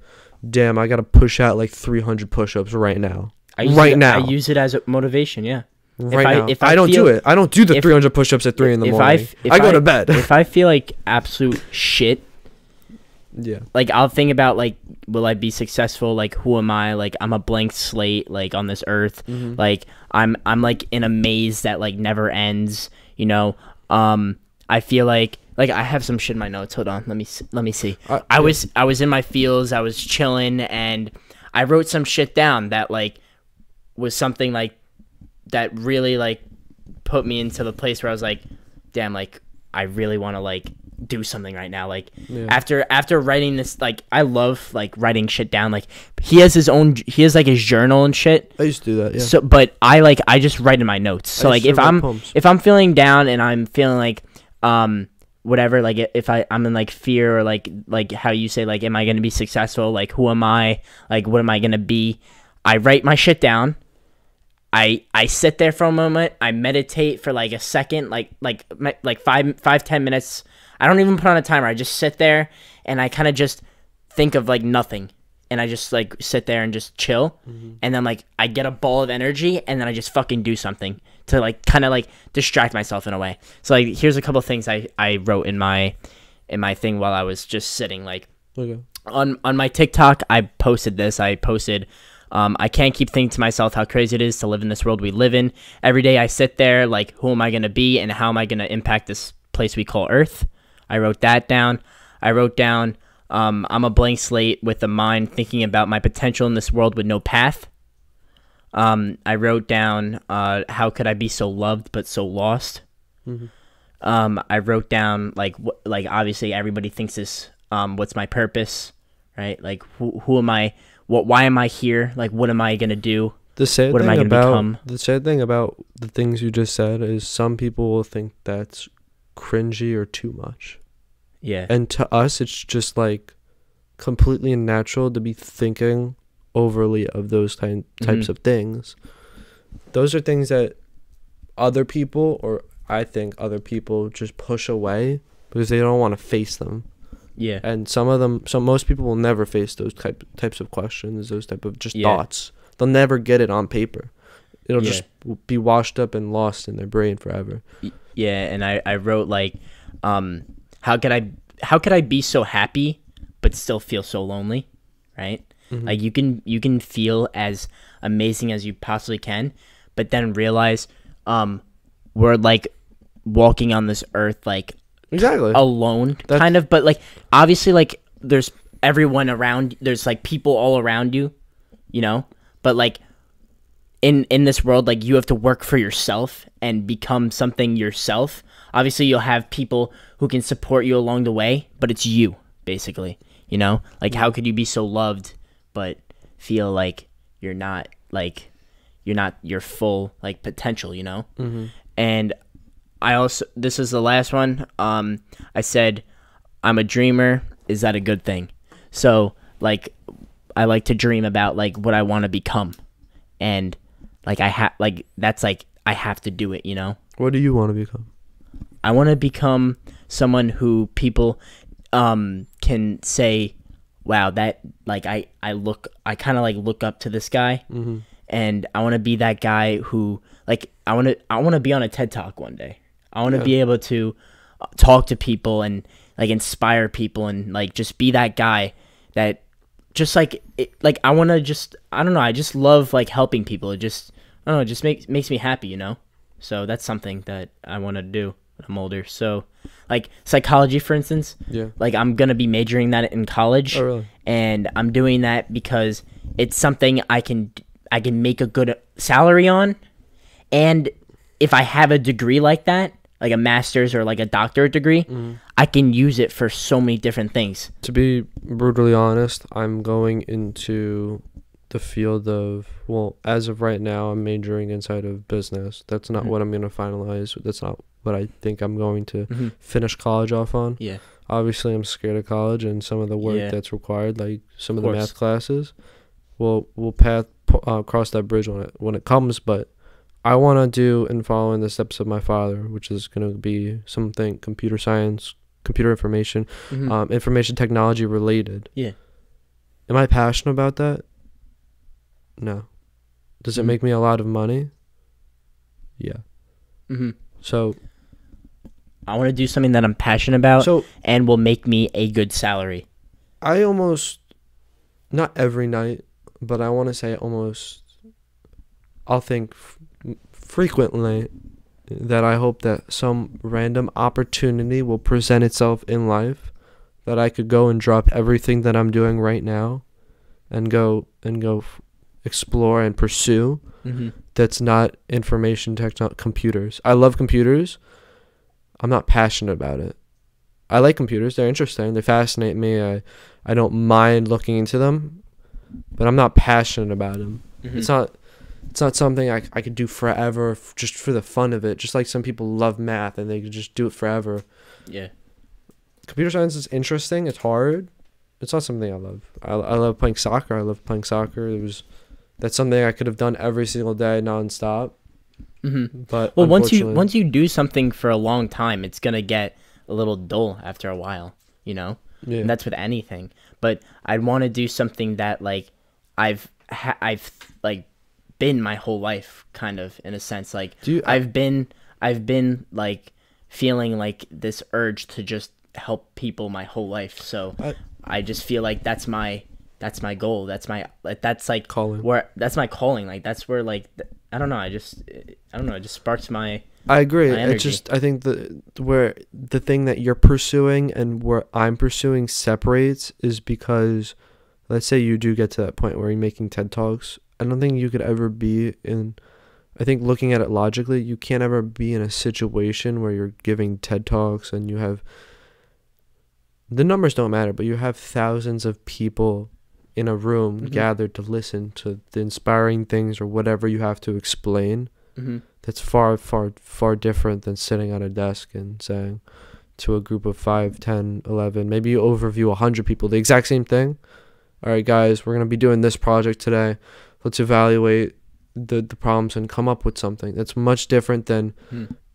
damn, I gotta push out like 300 push-ups right now. I use it as a motivation. Yeah. If I don't do it. I don't do the 300 push-ups at 3 in the morning. I go to bed. If I feel like absolute shit, yeah, like, I'll think about like, will I be successful? Like, who am I? Like, I'm a blank slate, like, on this earth. Like, I'm like in a maze that like never ends. I feel like I have some shit in my notes. Hold on, let me see. I was in my feels. I was chilling, and I wrote some shit down that like was something like that really like put me into the place where I was like, damn, like, I really want to like do something right now. Like, after writing this, like, I love like writing shit down. Like, he has like his journal and shit. I used to do that, yeah. So, but I just write in my notes. So like, if I'm feeling down and I'm feeling like whatever, like, if I'm in like fear, or like how you say, like, am I gonna be successful? Like, who am I? Like, what am I gonna be? I write my shit down. I sit there for a moment. I meditate for like a second, like 5-10 minutes. I don't even put on a timer. I just sit there and I kind of just think of like nothing, and I just like sit there and just chill. And then like I get a ball of energy, and then I just fucking do something to like kind of like distract myself in a way. So like, here's a couple of things I wrote in my thing while I was just sitting. Like, on my TikTok, I posted this. I can't keep thinking to myself how crazy it is to live in this world we live in. Every day I sit there like, who am I going to be, and how am I going to impact this place we call Earth? I wrote that down. I wrote down, I'm a blank slate with a mind thinking about my potential in this world with no path. I wrote down, how could I be so loved but so lost? Mm-hmm. I wrote down like obviously everybody thinks this. What's my purpose, right? Like who am I? Why am I here? Like what am I gonna do? The sad What am I thing gonna about become? the sad thing about the things you just said is some people will think that's cringy or too much. Yeah. And to us, it's just like completely natural to be thinking overly of those types of things. Those are things that other people, or I think other people, just push away because they don't want to face them. Yeah. And most people will never face those types of questions, those type of just Yeah. thoughts. They'll never get it on paper. It'll Yeah. just be washed up and lost in their brain forever. Yeah, and I wrote like, how could I be so happy but still feel so lonely, right? Mhm. Like you can feel as amazing as you possibly can, but then realize we're like walking on this earth like Exactly. alone kind of, but like obviously like there's everyone around, there's like people all around you, you know, but like in this world, like you have to work for yourself and become something yourself. Obviously you'll have people who can support you along the way, but it's you basically, you know, like how could you be so loved but feel like you're not your full like potential, you know? Mm-hmm. And I also, this is the last one. I said, I'm a dreamer. Is that a good thing? So like, I like to dream about like what I want to become, and like I have to do it. You know. What do you want to become? I want to become someone who people can say, wow, that like I kind of like look up to this guy. Mm-hmm. And I want to be that guy who like I want to be on a TED Talk one day. I want to be able to talk to people and like inspire people and like just be that guy that just like I want to just, I don't know, I just love like helping people. It just, I don't know, it just makes me happy, you know? So that's something that I want to do when I'm older. So like psychology, for instance, like I'm going to be majoring that in college. Oh, really? And I'm doing that because it's something I can make a good salary on. And if I have a degree like that, like a master's or like a doctorate degree, I can use it for so many different things. To be brutally honest, I'm going into the field of, well, as of right now, I'm majoring inside of business. That's not what I'm going to finalize. That's not what I think I'm going to finish college off on. Yeah. Obviously, I'm scared of college and some of the work that's required, like some of the math classes. We'll cross that bridge when it comes, but I want to do and follow in the steps of my father, which is going to be something computer science, computer information, information technology related. Yeah. Am I passionate about that? No. Does it make me a lot of money? Yeah. So I want to do something that I'm passionate about and will make me a good salary. I almost, not every night, but I want to say almost, I'll think frequently that I hope that some random opportunity will present itself in life, that I could go and drop everything that I'm doing right now and go explore and pursue. That's not information computers. I love computers. I'm not passionate about it. I like computers. They're interesting. They fascinate me. I don't mind looking into them, but I'm not passionate about them. It's not something I could do forever just for the fun of it. Just like some people love math and they could just do it forever. Yeah. Computer science is interesting. It's hard. It's not something I love. I love playing soccer. I love playing soccer. That's something I could have done every single day nonstop. But well, once you do something for a long time, it's gonna get a little dull after a while, you know. Yeah. And that's with anything. But I'd want to do something that like I've like been my whole life, kind of, in a sense. Like I've been like feeling like this urge to just help people my whole life. So I just feel like that's my goal. That's like calling. That's my calling. Like that's where like I don't know. I don't know. It just sparks my. I agree. My energy. It's just I think where the thing that you're pursuing and where I'm pursuing separates is because, let's say you do get to that point where you're making TED Talks. I don't think you could ever be in. I think looking at it logically, you can't ever be in a situation where you're giving TED Talks and you have. The numbers don't matter, but you have thousands of people in a room gathered to listen to the inspiring things or whatever you have to explain. That's far, far, far different than sitting at a desk and saying to a group of 5, 10, 11, maybe you overview 100 people the exact same thing. All right, guys, we're going to be doing this project today. Let's evaluate the problems and come up with something. That's much different than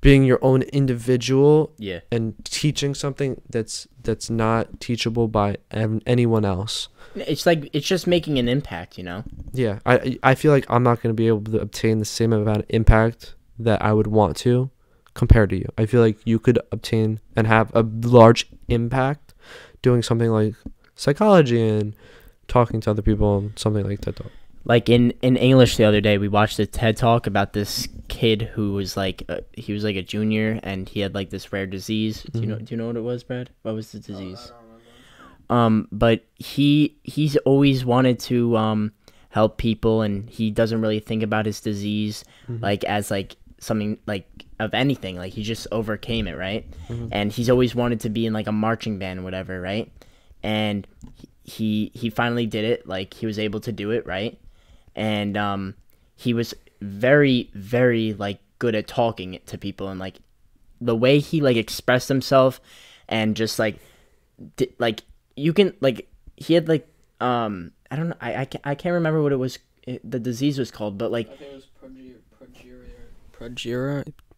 being your own individual and teaching something that's not teachable by anyone else. It's like it's just making an impact, you know? Yeah, I feel like I'm not going to be able to obtain the same amount of impact that I would want to compared to you. I feel like you could obtain and have a large impact doing something like psychology and talking to other people and something like TED Talk. Like in English the other day, we watched a TED Talk about this kid who was like he was like a junior and he had like this rare disease. Do you know what it was, Brad? What was the disease? But he's always wanted to help people, and he doesn't really think about his disease like as like something like of anything. Like he just overcame it, right? And he's always wanted to be in like a marching band or whatever, right? And he finally did it. Like he was able to do it, right? And he was very, very like good at talking it to people, and like the way he like expressed himself, and just like like you can like he had like I don't know, I can't remember what it was the disease was called, but like I think it was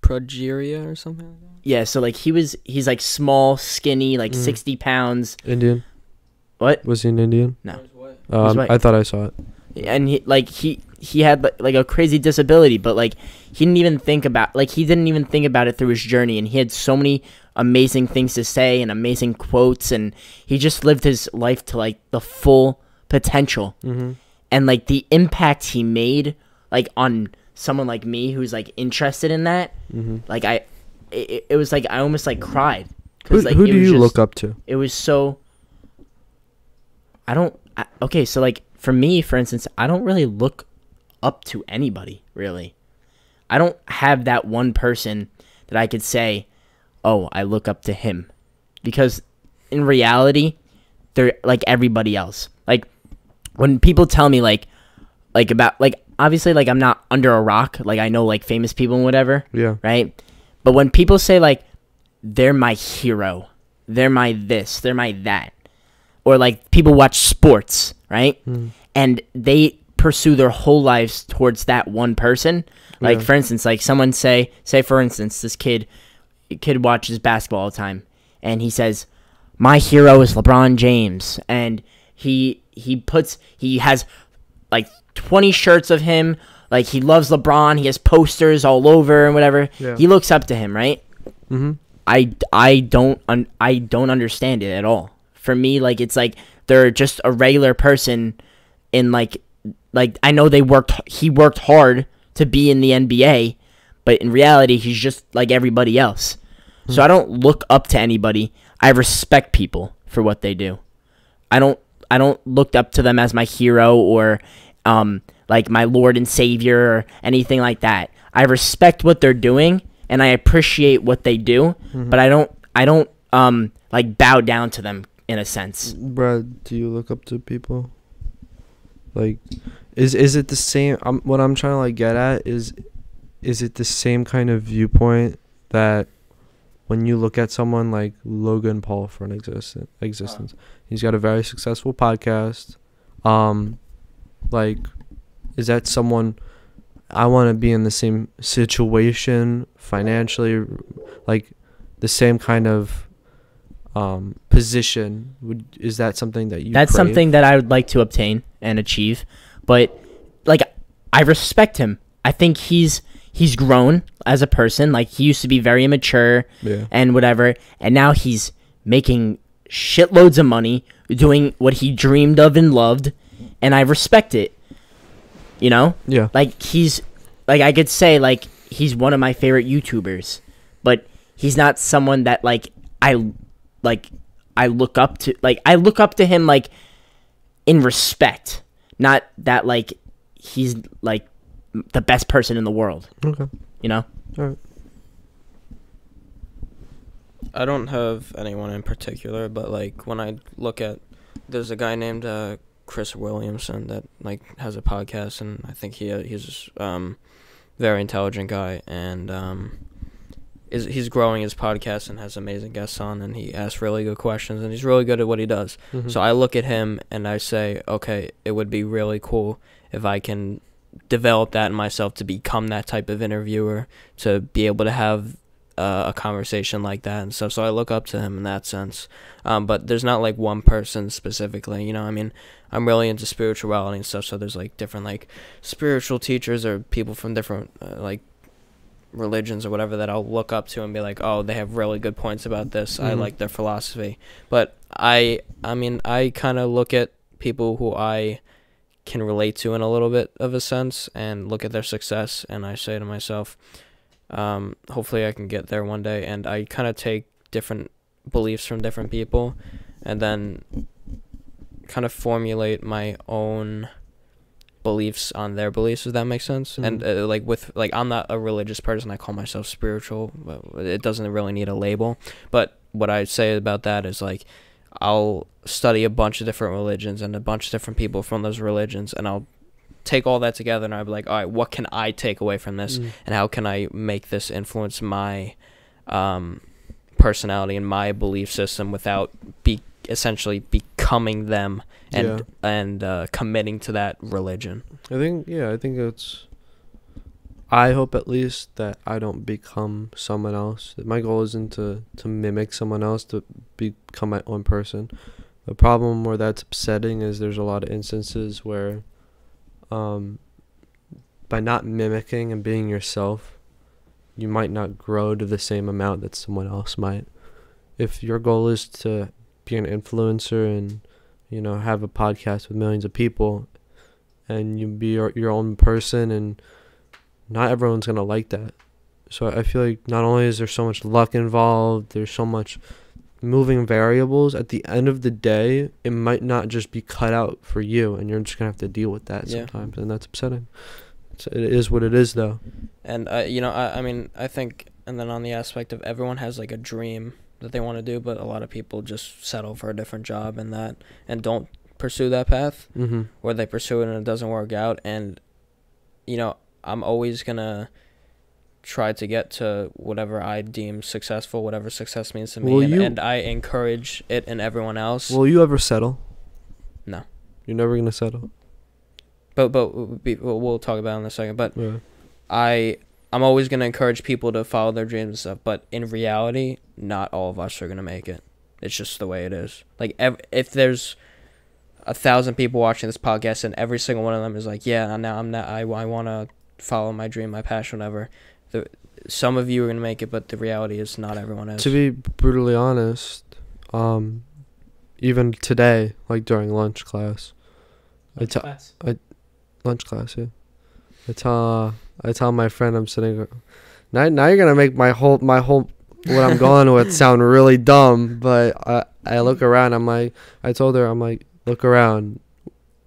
progeria or something like that. Yeah, so like he's like small, skinny, like 60 pounds. Indian. What? Was he an Indian? No. I thought I saw it. And he had like a crazy disability, but like he didn't even think about it through his journey, and he had so many amazing things to say and amazing quotes, and he just lived his life to like the full potential. And like the impact he made like on someone like me who's like interested in that, like it was like I almost like cried. Who do you look up to? It was so okay, so like for me, for instance, I don't really look up to anybody, really. I don't have that one person that I could say, oh, I look up to him. Because in reality, they're like everybody else. Like when people tell me like about like obviously like I'm not under a rock, like I know like famous people and whatever. Yeah. Right? But when people say like they're my hero, they're my this, they're my that, or like people watch sports, right? And they pursue their whole lives towards that one person. Like for instance, like someone say for instance, this kid watches basketball all the time, and he says, my hero is LeBron James, and he has like 20 shirts of him, like he loves LeBron, he has posters all over and whatever. He looks up to him, right? I don't understand it at all. For me, like it's like they're just a regular person in like I know he worked hard to be in the NBA, but in reality he's just like everybody else. So I don't look up to anybody. I respect people for what they do. I don't look up to them as my hero or like my Lord and Savior or anything like that. I respect what they're doing and I appreciate what they do, but I don't like bow down to them in a sense. Brad, do you look up to people? Like, is it the same? What I'm trying to like get at is it the same kind of viewpoint that when you look at someone like Logan Paul for an existence, he's got a very successful podcast. Like, is that someone I want to be in the same situation financially, like the same kind of position? Is that something that you That's crave? Something that I would like to obtain and achieve, but like I respect him. I think he's grown as a person. Like he used to be very immature and whatever, and now he's making shitloads of money doing what he dreamed of and loved, and I respect it. You know? Yeah. Like he's like I could say like he's one of my favorite YouTubers, but he's not someone that like I look up to. Like I look up to him like in respect, not that like he's like the best person in the world. Okay. You know? All right. I don't have anyone in particular, but like when I look at, there's a guy named Chris Williamson that like has a podcast, and I think he's very intelligent guy, and he's growing his podcast and has amazing guests on, and he asks really good questions, and he's really good at what he does. Mm-hmm. So I look at him and I say, okay, it would be really cool if I can develop that in myself to become that type of interviewer, to be able to have a conversation like that and stuff. So I look up to him in that sense. But there's not like one person specifically, you know. I mean, I'm really into spirituality and stuff, so there's like different like spiritual teachers or people from different like religions or whatever that I'll look up to and be like, oh, they have really good points about this. Mm-hmm. I like their philosophy. But I mean, I kind of look at people who I can relate to in a little bit of a sense and look at their success, and I say to myself, hopefully I can get there one day. And I kind of take different beliefs from different people and then kind of formulate my own beliefs on their beliefs, if that makes sense. Mm-hmm. And I'm not a religious person. I call myself spiritual, but it doesn't really need a label. But what I say about that is like, I'll study a bunch of different religions and a bunch of different people from those religions, and I'll take all that together, and I'll be like, all right, what can I take away from this, and how can I make this influence my personality and my belief system without essentially becoming them and committing to that religion. I think it's, I hope at least that I don't become someone else. My goal isn't to mimic someone else, to become my own person. The problem where that's upsetting is there's a lot of instances where by not mimicking and being yourself, you might not grow to the same amount that someone else might. If your goal is to be an influencer and, you know, have a podcast with millions of people, and you be your own person, and not everyone's going to like that. So I feel like not only is there so much luck involved, there's so much moving variables. At the end of the day, it might not just be cut out for you, and you're just going to have to deal with that sometimes, and that's upsetting. So it is what it is, though. And, I mean, I think, and then on the aspect of everyone has like a dream that they want to do, but a lot of people just settle for a different job and don't pursue that path, or they pursue it and it doesn't work out. And, you know, I'm always going to try to get to whatever I deem successful, whatever success means to me, and I encourage it in everyone else. Will you ever settle? No. You're never going to settle? But we'll talk about it in a second. But yeah. I'm always going to encourage people to follow their dreams and stuff, but in reality, not all of us are going to make it. It's just the way it is. Like, if there's 1,000 people watching this podcast and every single one of them is like, yeah, I want to follow my dream, my passion, whatever. Some of you are going to make it, but the reality is not everyone is. To be brutally honest, even today, like during lunch class, lunch class, yeah. I tell my friend I'm sitting. Now you're gonna make my whole what I'm going with sound really dumb. But I look around. I told her, I'm like, look around.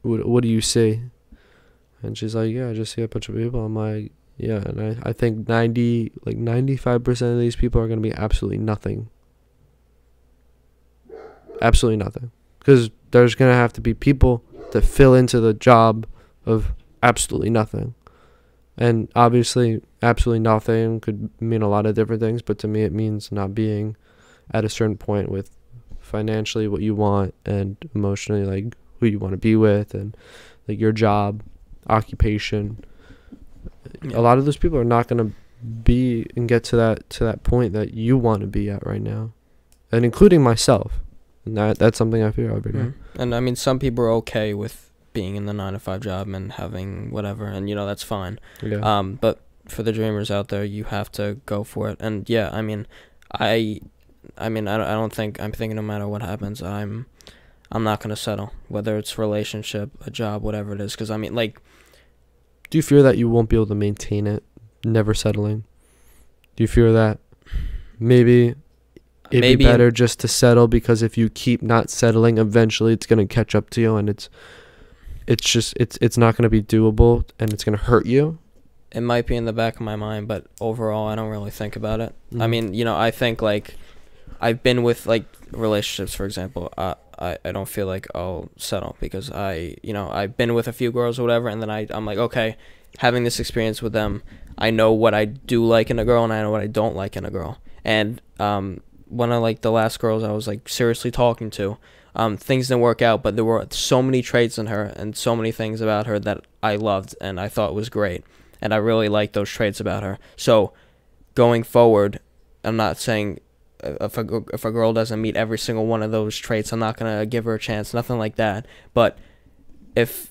What do you see? And she's like, yeah, I just see a bunch of people. I'm like, yeah, and I think 95% of these people are gonna be absolutely nothing. Absolutely nothing, because there's gonna have to be people to fill into the job of absolutely nothing. And obviously, absolutely nothing could mean a lot of different things, but to me it means not being at a certain point with financially what you want, and emotionally like who you want to be with, and like your job, occupation. Yeah. A lot of those people are not going to be and get to that point that you want to be at right now, and including myself. And that's something I fear every day. And I mean, some people are okay with being in the 9-to-5 job and having whatever, and you know, that's fine. Yeah. But for the dreamers out there, you have to go for it. And yeah, I mean, I don't think, I'm thinking no matter what happens, I'm not gonna settle, whether it's relationship, a job, whatever it is. Because I mean, like, Do you fear that you won't be able to maintain it, never settling? Do you fear that maybe it'd be better just to settle, because if you keep not settling, eventually it's going to catch up to you, and it's not going to be doable, and it's going to hurt you? It might be in the back of my mind, but overall, I don't really think about it. Mm-hmm. I mean, you know, I think, like, I've been with, like, relationships, for example. I don't feel like I'll settle because I've been with a few girls or whatever, and then I'm like, okay, having this experience with them, I know what I do like in a girl, and I know what I don't like in a girl. And one of, like, the last girls I was, like, seriously talking to, things didn't work out, but there were so many traits in her and so many things about her that I loved and I thought was great, and I really liked those traits about her. So going forward, I'm not saying if a girl doesn't meet every single one of those traits, I'm not gonna give her a chance, nothing like that. But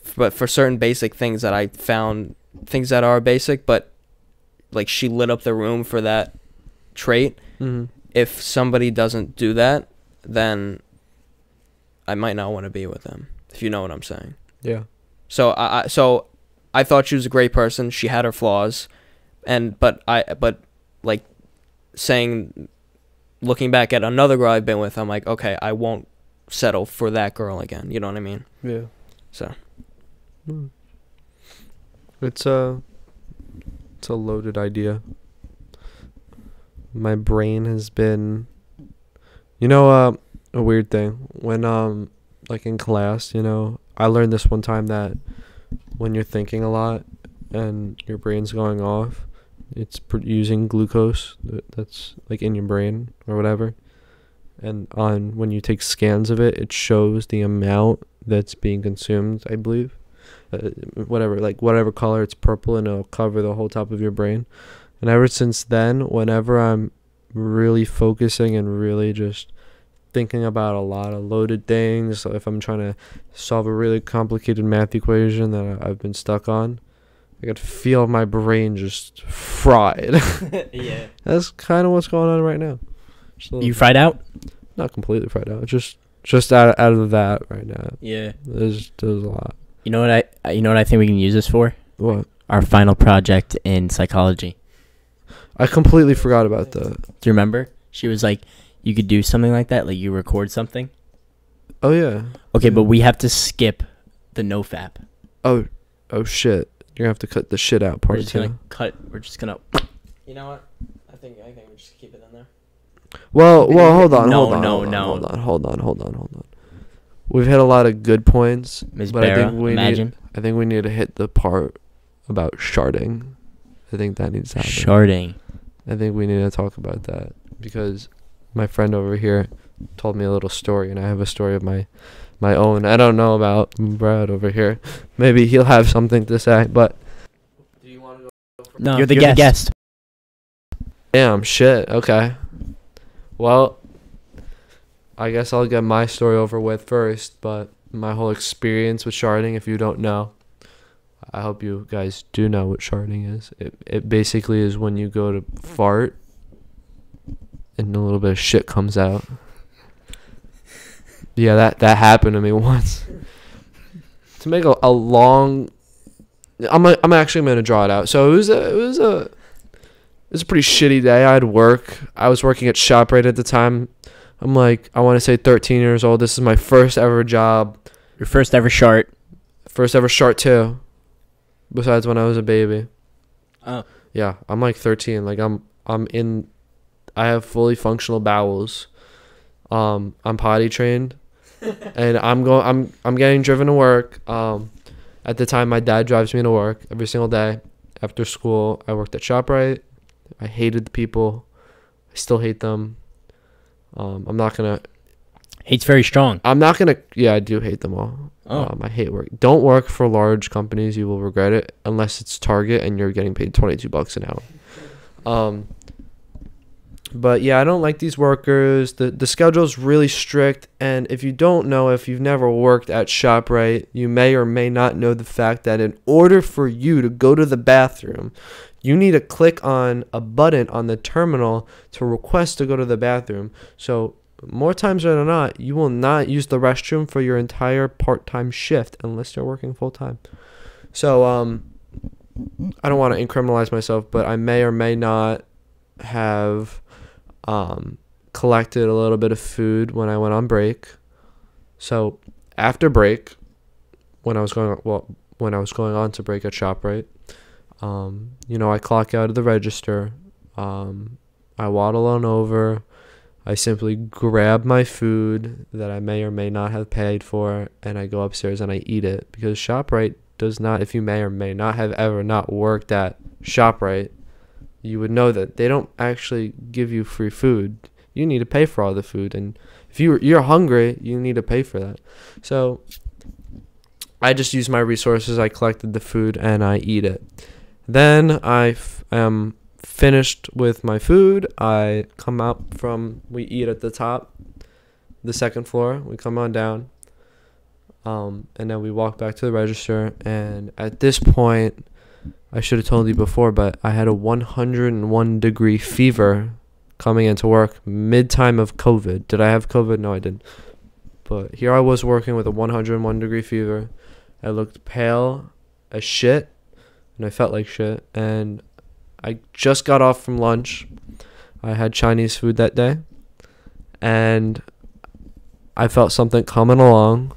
for certain basic things that I found, things that are basic, but like she lit up the room for that trait. Mm-hmm. If somebody doesn't do that, then I might not want to be with them, if you know what I'm saying. Yeah. So I thought she was a great person. She had her flaws, but like saying, looking back at another girl I've been with, I'm like, okay, I won't settle for that girl again. You know what I mean? Yeah. So it's a loaded idea. My brain has been, a weird thing when like in class, I learned this one time that when you're thinking a lot and your brain's going off, it's using glucose that's like in your brain or whatever, and when you take scans of it, it shows the amount that's being consumed, I believe. Whatever color, it's purple, and it'll cover the whole top of your brain. And ever since then, whenever I'm really focusing and really just thinking about a lot of loaded things, so if I'm trying to solve a really complicated math equation that I've been stuck on, I could feel my brain just fried. Yeah. That's kind of what's going on right now. You fried out? Not completely fried out. Just out of that right now. Yeah. There's a lot. You know what I think we can use this for? What? Our final project in psychology. I completely forgot about that. Do you remember? She was like, you could do something like that, like you record something. Oh yeah. Okay, but we have to skip the nofap. Oh shit. You're gonna have to cut the shit out part too. We're just gonna. You know what? I think we just keep it in there. Well, hold on. No. Hold on. We've hit a lot of good points, Ms. but Barra, I think we need to hit the part about sharding. I think that needs to happen. Sharding. I think we need to talk about that because my friend over here told me a little story, and I have a story of my own. I don't know about Brad over here. Maybe he'll have something to say, but Do you want to go? No, you're the guest. damn shit. Okay. Well, I guess I'll get my story over with first, but my whole experience with sharding, if you don't know, I hope you guys do know what sharding is. It basically is when you go to fart and a little bit of shit comes out. Yeah, that happened to me once. To make a long, I'm actually gonna draw it out. So it was a pretty shitty day. I had work. I was working at ShopRite at the time. I'm like, I want to say 13 years old. This is my first ever job. Your first ever shart. First ever shart too. Besides when I was a baby. Oh. Yeah, I'm like 13. Like I have fully functional bowels. I'm potty trained. And I'm getting driven to work. At the time my dad drives me to work every single day. After school, I worked at ShopRite. I hated the people. I still hate them. I'm not gonna. Hate's very strong. I'm not gonna. Yeah, I do hate them all. Oh. I hate work. Don't work for large companies. You will regret it unless it's Target and you're getting paid $22 an hour. But yeah, I don't like these workers. The schedule's really strict, and if you don't know, if you've never worked at ShopRite, you may or may not know the fact that in order for you to go to the bathroom, you need to click on a button on the terminal to request to go to the bathroom. So more times than not, you will not use the restroom for your entire part-time shift unless you're working full-time. So I don't want to incriminalize myself, but I may or may not have collected a little bit of food when I went on break. So after break, when I was going on to break at ShopRite, I clock out of the register. I waddle on over. I simply grab my food that I may or may not have paid for, and I go upstairs and I eat it, because ShopRite does not, if you may or may not have ever not worked at ShopRite, you would know that they don't actually give you free food. You need to pay for all the food, and if you're hungry, you need to pay for that. So I just use my resources. I collected the food and I eat it. Then I am finished with my food. I come up we eat at the top, the second floor. We come on down, and then we walk back to the register. And at this point, I should have told you before, but I had a 101-degree fever coming into work mid-time of COVID. Did I have COVID? No, I didn't. But here I was working with a 101-degree fever. I looked pale as shit, and I felt like shit. And I just got off from lunch. I had Chinese food that day, and I felt something coming along.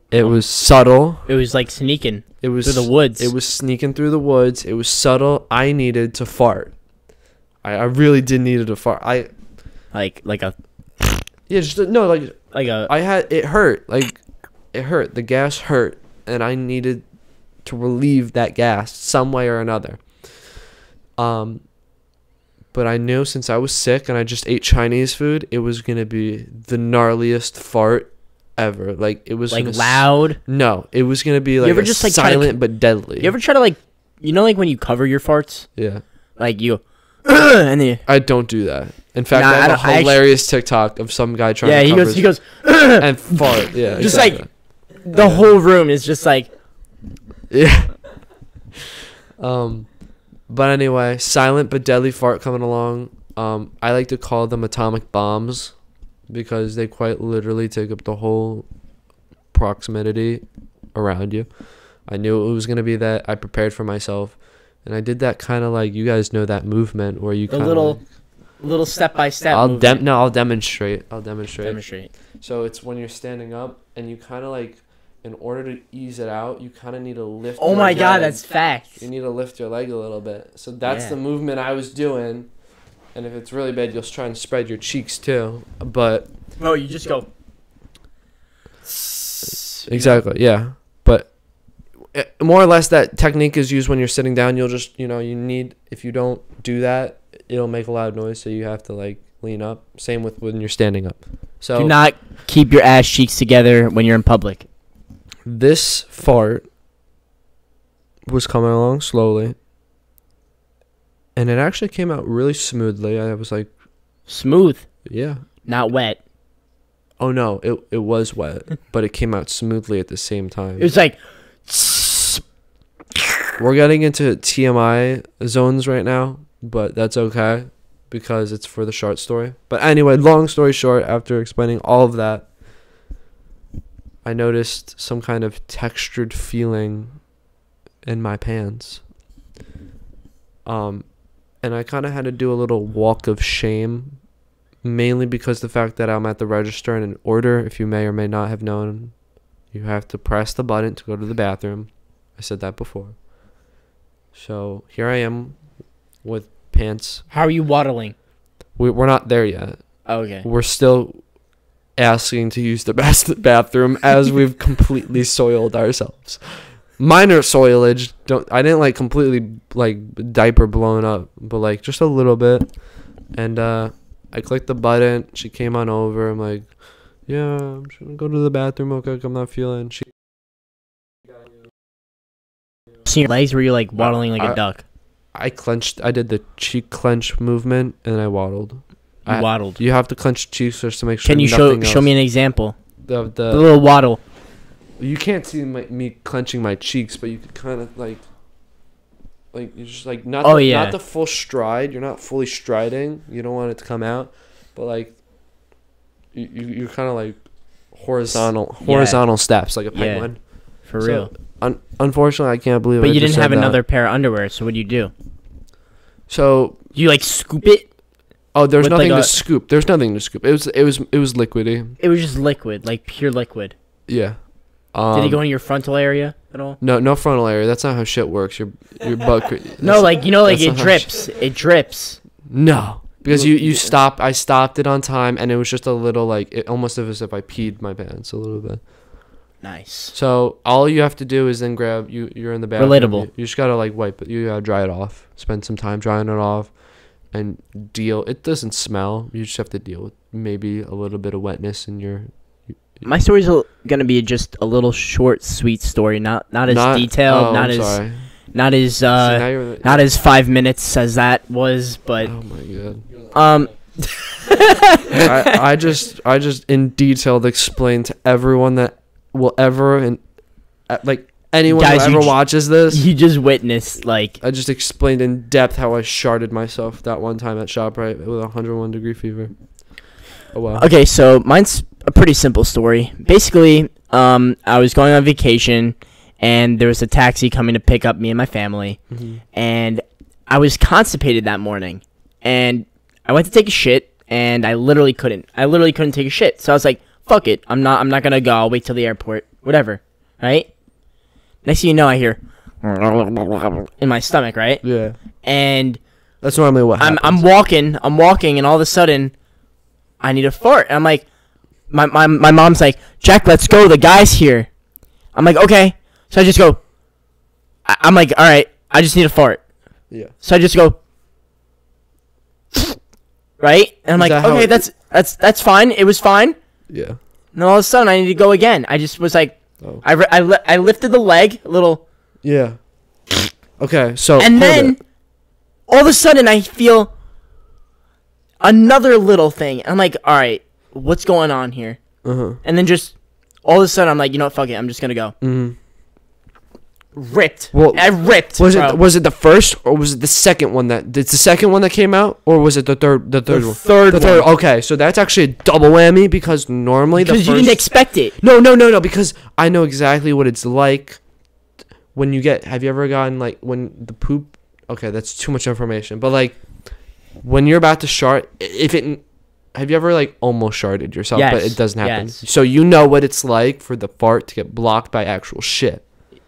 It was subtle. It was like sneaking. It was through the woods. It was sneaking through the woods. It was subtle. I needed to fart. I really did needed to fart. Like a Yeah, just no, like a I had it hurt. Like it hurt. The gas hurt, and I needed to relieve that gas some way or another. But I knew since I was sick and I just ate Chinese food, it was gonna be the gnarliest fart ever. Like it was like loud. No, it was gonna be like You ever just, like, silent but deadly. You ever try to like when you cover your farts? Yeah. Like you and then I don't do that. In fact, Nah, I have I a hilarious TikTok of some guy trying to cover he goes and fart. Yeah, just exactly. like the whole room is just like Yeah. But anyway, silent but deadly fart coming along. I like to call them atomic bombs because they quite literally take up the whole proximity around you. I knew it was going to be that. I prepared for myself. And I did that kind of like, you guys know that movement where you the kind of little step by step. I'll demonstrate. Demonstrate. So it's when you're standing up and you kind of like, in order to ease it out, you kind of need to lift. Oh your my god, leg. that's facts. You need to lift your leg a little bit. So that's Yeah. the movement I was doing. And if it's really bad, you'll try and spread your cheeks too. But No, you just go. exactly, yeah. But more or less, that technique is used when you're sitting down. You'll just, if you don't do that, it'll make a loud noise. So you have to like lean up. Same with when you're standing up. So Do not keep your ass cheeks together when you're in public. this fart was coming along slowly. And it actually came out really smoothly. I was like, Smooth, yeah. not wet. Oh no, it was wet, but it came out smoothly at the same time. It was like We're getting into TMI zones right now, but that's okay because it's for the short story. But anyway, long story short, after explaining all of that, I noticed some kind of textured feeling in my pants. And I kind of had to do a little walk of shame, mainly because the fact that I'm at the register and in order, if you may or may not have known, you have to press the button to go to the bathroom. I said that before. So here I am with pants. How are you waddling? We're not there yet. Okay. We're still asking to use the best bathroom as we've completely soiled ourselves. Minor soilage. I didn't like completely like diaper blown up, but like just a little bit. And I clicked the button. She came on over. I'm like, yeah, I'm just gonna go to the bathroom. Okay, I'm not feeling. She See your legs where you're like waddling like a duck. I clenched. I did the cheek clench movement, and I waddled. You waddled. You have to clench cheeks just to make sure. Can you show me an example? The little waddle. You can't see me clenching my cheeks, but you could kind of like you're just like not the full stride. You're not fully striding. You don't want it to come out, but like you're kind of like horizontal steps like a penguin. For real. Unfortunately, I can't believe. But I you just didn't have said that. another pair of underwear, so what do you do? So You like scoop it? there's With, nothing like, to scoop. There's nothing to scoop. It was liquidy. It was just liquid, like pure liquid. Yeah. Did it go in your frontal area at all? No frontal area. That's not how shit works. Your butt. No, like like that's it not how drips. It drips. No, because you stop. I stopped it on time, and it was just a little like it almost as if I peed my pants a little bit. Nice. So all you have to do is then grab you're in the bathroom. Relatable. You just gotta like wipe it. You gotta dry it off. Spend some time drying it off, and deal. It doesn't smell. You just have to deal with maybe a little bit of wetness in your. My story's gonna be just a little short, sweet story. Not as detailed. Not as 5 minutes as that was. But Oh my god. I just in detail explained to everyone that will ever and like anyone Guys, who ever watches this. you just witnessed like I just explained in depth how I sharded myself that one time at ShopRite with 101 degree fever. Oh wow. Okay, so mine's a pretty simple story. Basically, I was going on vacation, and there was a taxi coming to pick up me and my family, and I was constipated that morning, and I went to take a shit, and I literally couldn't take a shit. So I was like, "Fuck it, I'm not gonna go. I'll wait till the airport, whatever." Right? Next thing you know, I hear in my stomach, right? Yeah. And That's normally what happens. I'm walking, and all of a sudden, I need a fart. And I'm like, my mom's like, "Jack, let's go. The guy's here." I'm like, "Okay." So I just go. I'm like, "All right, I just need a fart." Yeah. So I just go, right? And I'm like, that how "Okay, it- that's fine. It was fine." Yeah. And all of a sudden, I need to go again. I just was like, Oh. I lifted the leg a little, Yeah. Okay. So. and hold then it. all of a sudden, I feel another little thing. I'm like, "All right, what's going on here?" And then just all of a sudden, I'm like, "You know what? Fuck it. I'm just gonna go." Ripped. Well, I ripped. Was bro. it the first or was it the second one it's the second one that came out or was it the third one? third The third. one. Okay, so that's actually a double whammy because normally the Because first you didn't expect it. No, because I know exactly what it's like when you get have you ever gotten like when the poop okay, that's too much information. But like when you're about to shart have you ever like almost sharted yourself but Yes, it doesn't happen. yes. So you know what it's like for the fart to get blocked by actual shit.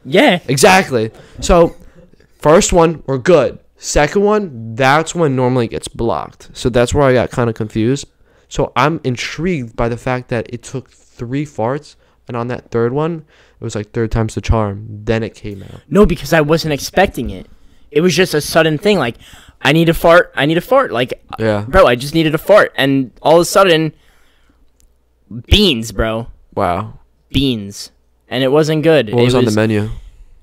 Yeah. Exactly. So, first one, we're good. Second one, that's when normally it gets blocked. So that's where I got kind of confused. So I'm intrigued by the fact that it took 3 farts, and on that third one, it was like third time's the charm. Then it came out. No, because I wasn't expecting it. It was just a sudden thing. Like, I need a fart. Like, Yeah. bro, I just needed a fart. And all of a sudden, beans, bro. Wow. Beans. And it wasn't good. What was on the menu?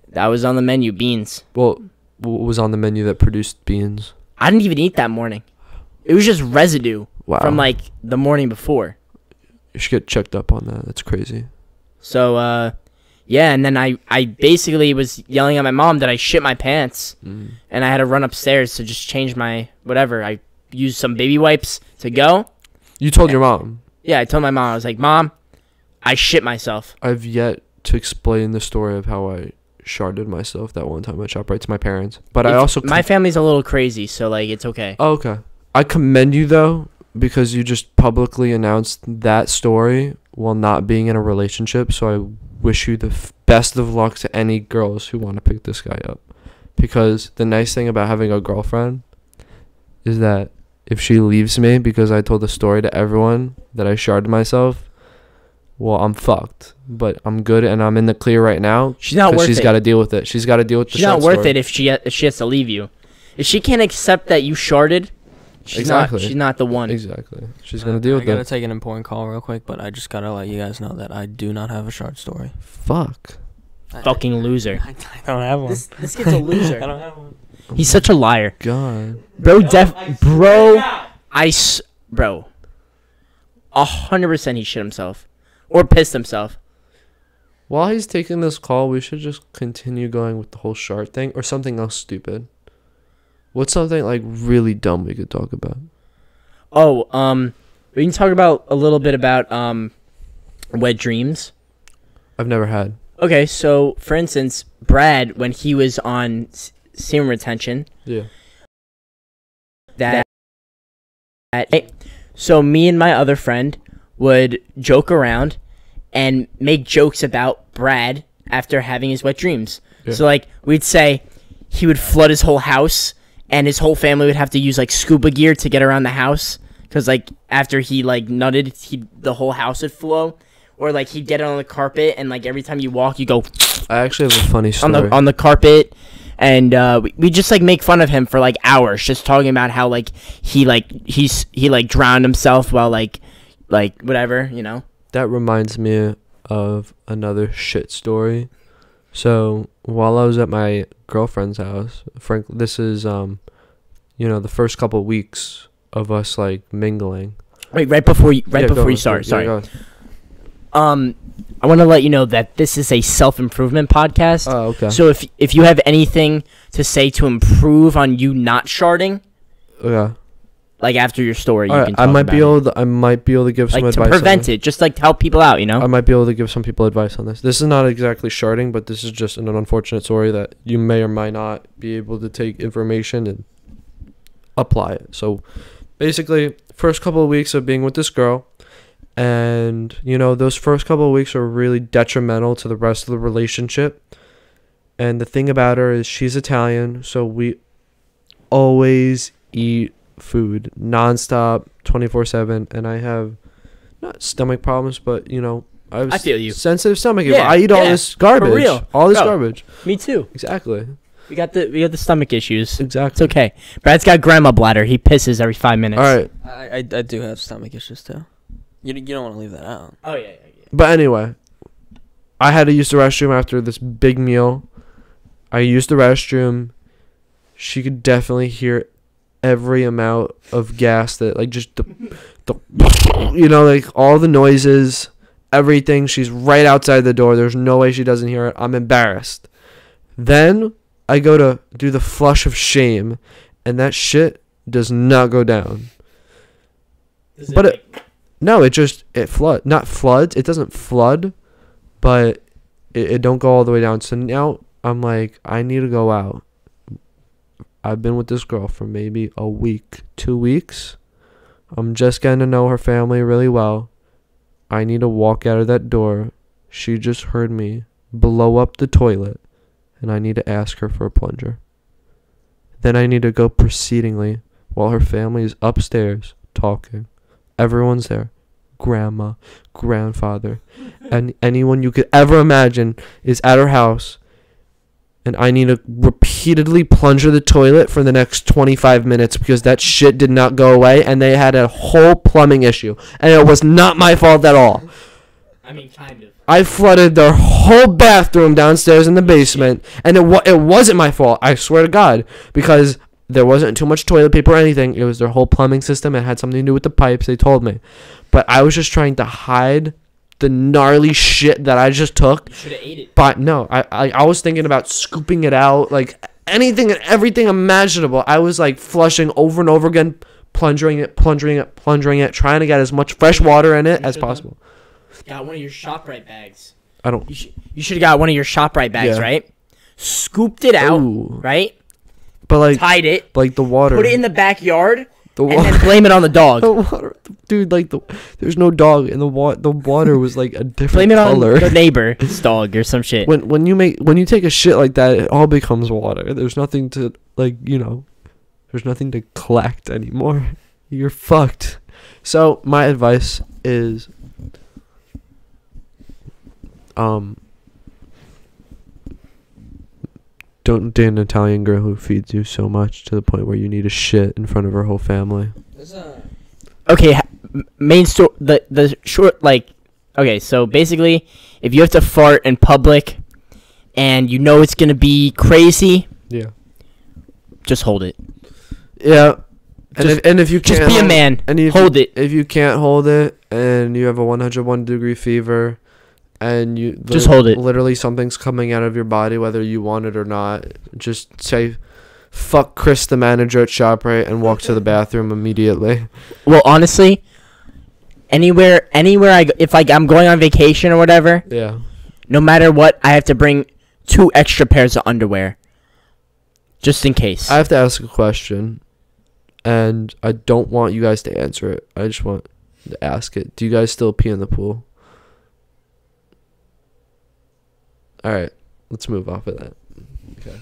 That was on the menu, beans. Well, what was on the menu that produced beans? I didn't even eat that morning. It was just residue Wow. from, like, the morning before. You should get checked up on that. That's crazy. So, yeah, and then I basically was yelling at my mom that I shit my pants. And I had to run upstairs to just change my whatever. I used some baby wipes to go. You told your mom. Yeah, I told my mom. I was like, "Mom, I shit myself." I've yet to explain the story of how I sharded myself that one time at ShopRite to my parents. But I also... My family's a little crazy, so, like, it's okay. Oh, okay. I commend you, though, because you just publicly announced that story while not being in a relationship. So I wish you the best of luck to any girls who want to pick this guy up. Because the nice thing about having a girlfriend is that if she leaves me because I told the story to everyone that I sharded myself, well, I'm fucked. But I'm good and I'm in the clear right now. She's not worth it. She's got to deal with it. She's got to deal with the She's not short worth story. it if she has to leave you. If she can't accept that you sharded, she's not the one. Exactly. She's going to deal I with gotta it. take an important call real quick, but I just gotta let you guys know that I do not have a short story. Fuck. Fucking loser. I don't have one. This kid's a loser. I don't have one. He's such a liar. God. Bro, 100% he shit himself. Or pissed himself. While he's taking this call, we should just continue going with the whole shard thing or something else stupid. What's something like really dumb we could talk about? Oh, we can talk about a little bit about wet dreams. I've never had. Okay, so for instance, Brad, when he was on serum retention, Yeah. So me and my other friend would joke around and make jokes about Brad after having his wet dreams. Yeah. So like we'd say he would flood his whole house and his whole family would have to use like scuba gear to get around the house because like after he like nutted, the whole house would flow. Or like he'd get it on the carpet and like every time you walk, you go I actually have a funny story. on the carpet. And we just like make fun of him for like hours, just talking about how like he drowned himself while like whatever, you know. That reminds me of another shit story. So while I was at my girlfriend's house, frankly, this is the first couple of weeks of us like mingling. Wait, before you start, sorry. I want to let you know that this is a self-improvement podcast. Oh, okay. So if you have anything to say to improve on you not sharding, Okay. like after your story, All you right, can talk I might be able to give some like advice to prevent it, just like to help people out, you know. I might be able to give some people advice on this. This is not exactly sharding, but this is just an unfortunate story that you may or might not be able to take information and apply it. So basically, first couple of weeks of being with this girl, and those first couple of weeks are really detrimental to the rest of the relationship. And the thing about her is she's Italian, so we always eat food nonstop, 24/7, and I have not stomach problems, but I feel you. Sensitive stomach. Yeah, I eat all this garbage. for real. All this Bro. garbage. Me too. Exactly. We got the stomach issues. Exactly. It's okay. Brad's got grandma bladder. He pisses every 5 minutes. All right. I do have stomach issues too. You don't want to leave that out. Oh yeah. But anyway, I had to use the restroom after this big meal. I used the restroom. She could definitely hear every amount of gas that like just the like all the noises, everything. She's right outside the door. There's no way she doesn't hear it. I'm embarrassed. Then I go to do the flush of shame, and that shit does not go down. But it flood. Not floods. It doesn't flood, but it don't go all the way down. So now I'm like, I need to go out. I've been with this girl for maybe a week, 2 weeks. I'm just getting to know her family really well. I need to walk out of that door. She just heard me blow up the toilet, and I need to ask her for a plunger. Then I need to go proceedingly while her family is upstairs talking. Everyone's there. Grandma, grandfather, and anyone you could ever imagine is at her house. And I need to repeatedly plunger the toilet for the next 25 minutes because that shit did not go away. And they had a whole plumbing issue. And it was not my fault at all. I mean, kind of. I flooded their whole bathroom downstairs in the basement. And it wasn't my fault. I swear to God. Because there wasn't too much toilet paper or anything. It was their whole plumbing system. It had something to do with the pipes. They told me. But I was just trying to hide the gnarly shit that I just took. You should have ate it. But no, I was thinking about scooping it out, like anything and everything imaginable. I was like flushing over and over again, plunging it, trying to get as much fresh water in it as possible. Got one of your ShopRite bags. I don't. You should have got one of your ShopRite bags, Yeah. right? Scooped it out, Ooh. right? But like, Tied it. like the water. Put it in the backyard. The And water. then blame it on the dog. The water, dude. Like there's no dog, and the water was like a different Blame it color. on the neighbor's dog or some shit. When you take a shit like that, it all becomes water. There's nothing to there's nothing to collect anymore. You're fucked. So my advice is, don't date an Italian girl who feeds you so much to the point where you need to shit in front of her whole family. Okay, main story. The short Okay, so basically, if you have to fart in public, and you know it's gonna be crazy, Yeah. just hold it. Yeah. And if you can't Just be a man. Hold it. If you can't hold it and you have a 101-degree fever and you Just hold it. Literally something's coming out of your body whether you want it or not, just say fuck Chris the manager at ShopRite and walk to the bathroom immediately. Well, honestly, anywhere I go, if I'm going on vacation or whatever, Yeah. no matter what, I have to bring 2 extra pairs of underwear. Just in case. I have to ask a question, and I don't want you guys to answer it. I just want to ask it. Do you guys still pee in the pool? All right, let's move off of that. Okay.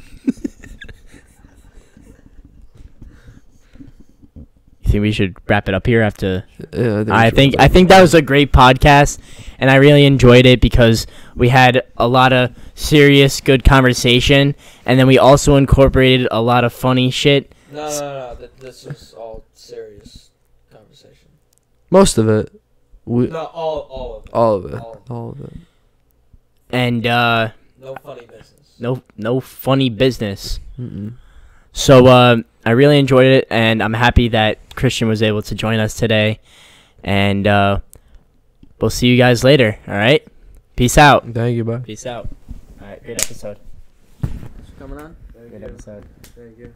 You think we should wrap it up here after? Yeah, I think that was a great podcast, and I really enjoyed it because we had a lot of serious, good conversation, and then we also incorporated a lot of funny shit. No. This was all serious conversation. Most of it. No, all of it. All of it. And no funny business. No funny business. Mm-mm. So I really enjoyed it, and I'm happy that Christian was able to join us today. And we'll see you guys later. All right? Peace out. Thank you, bye. Peace out. All right, great episode. Coming on? Great episode. Thank you.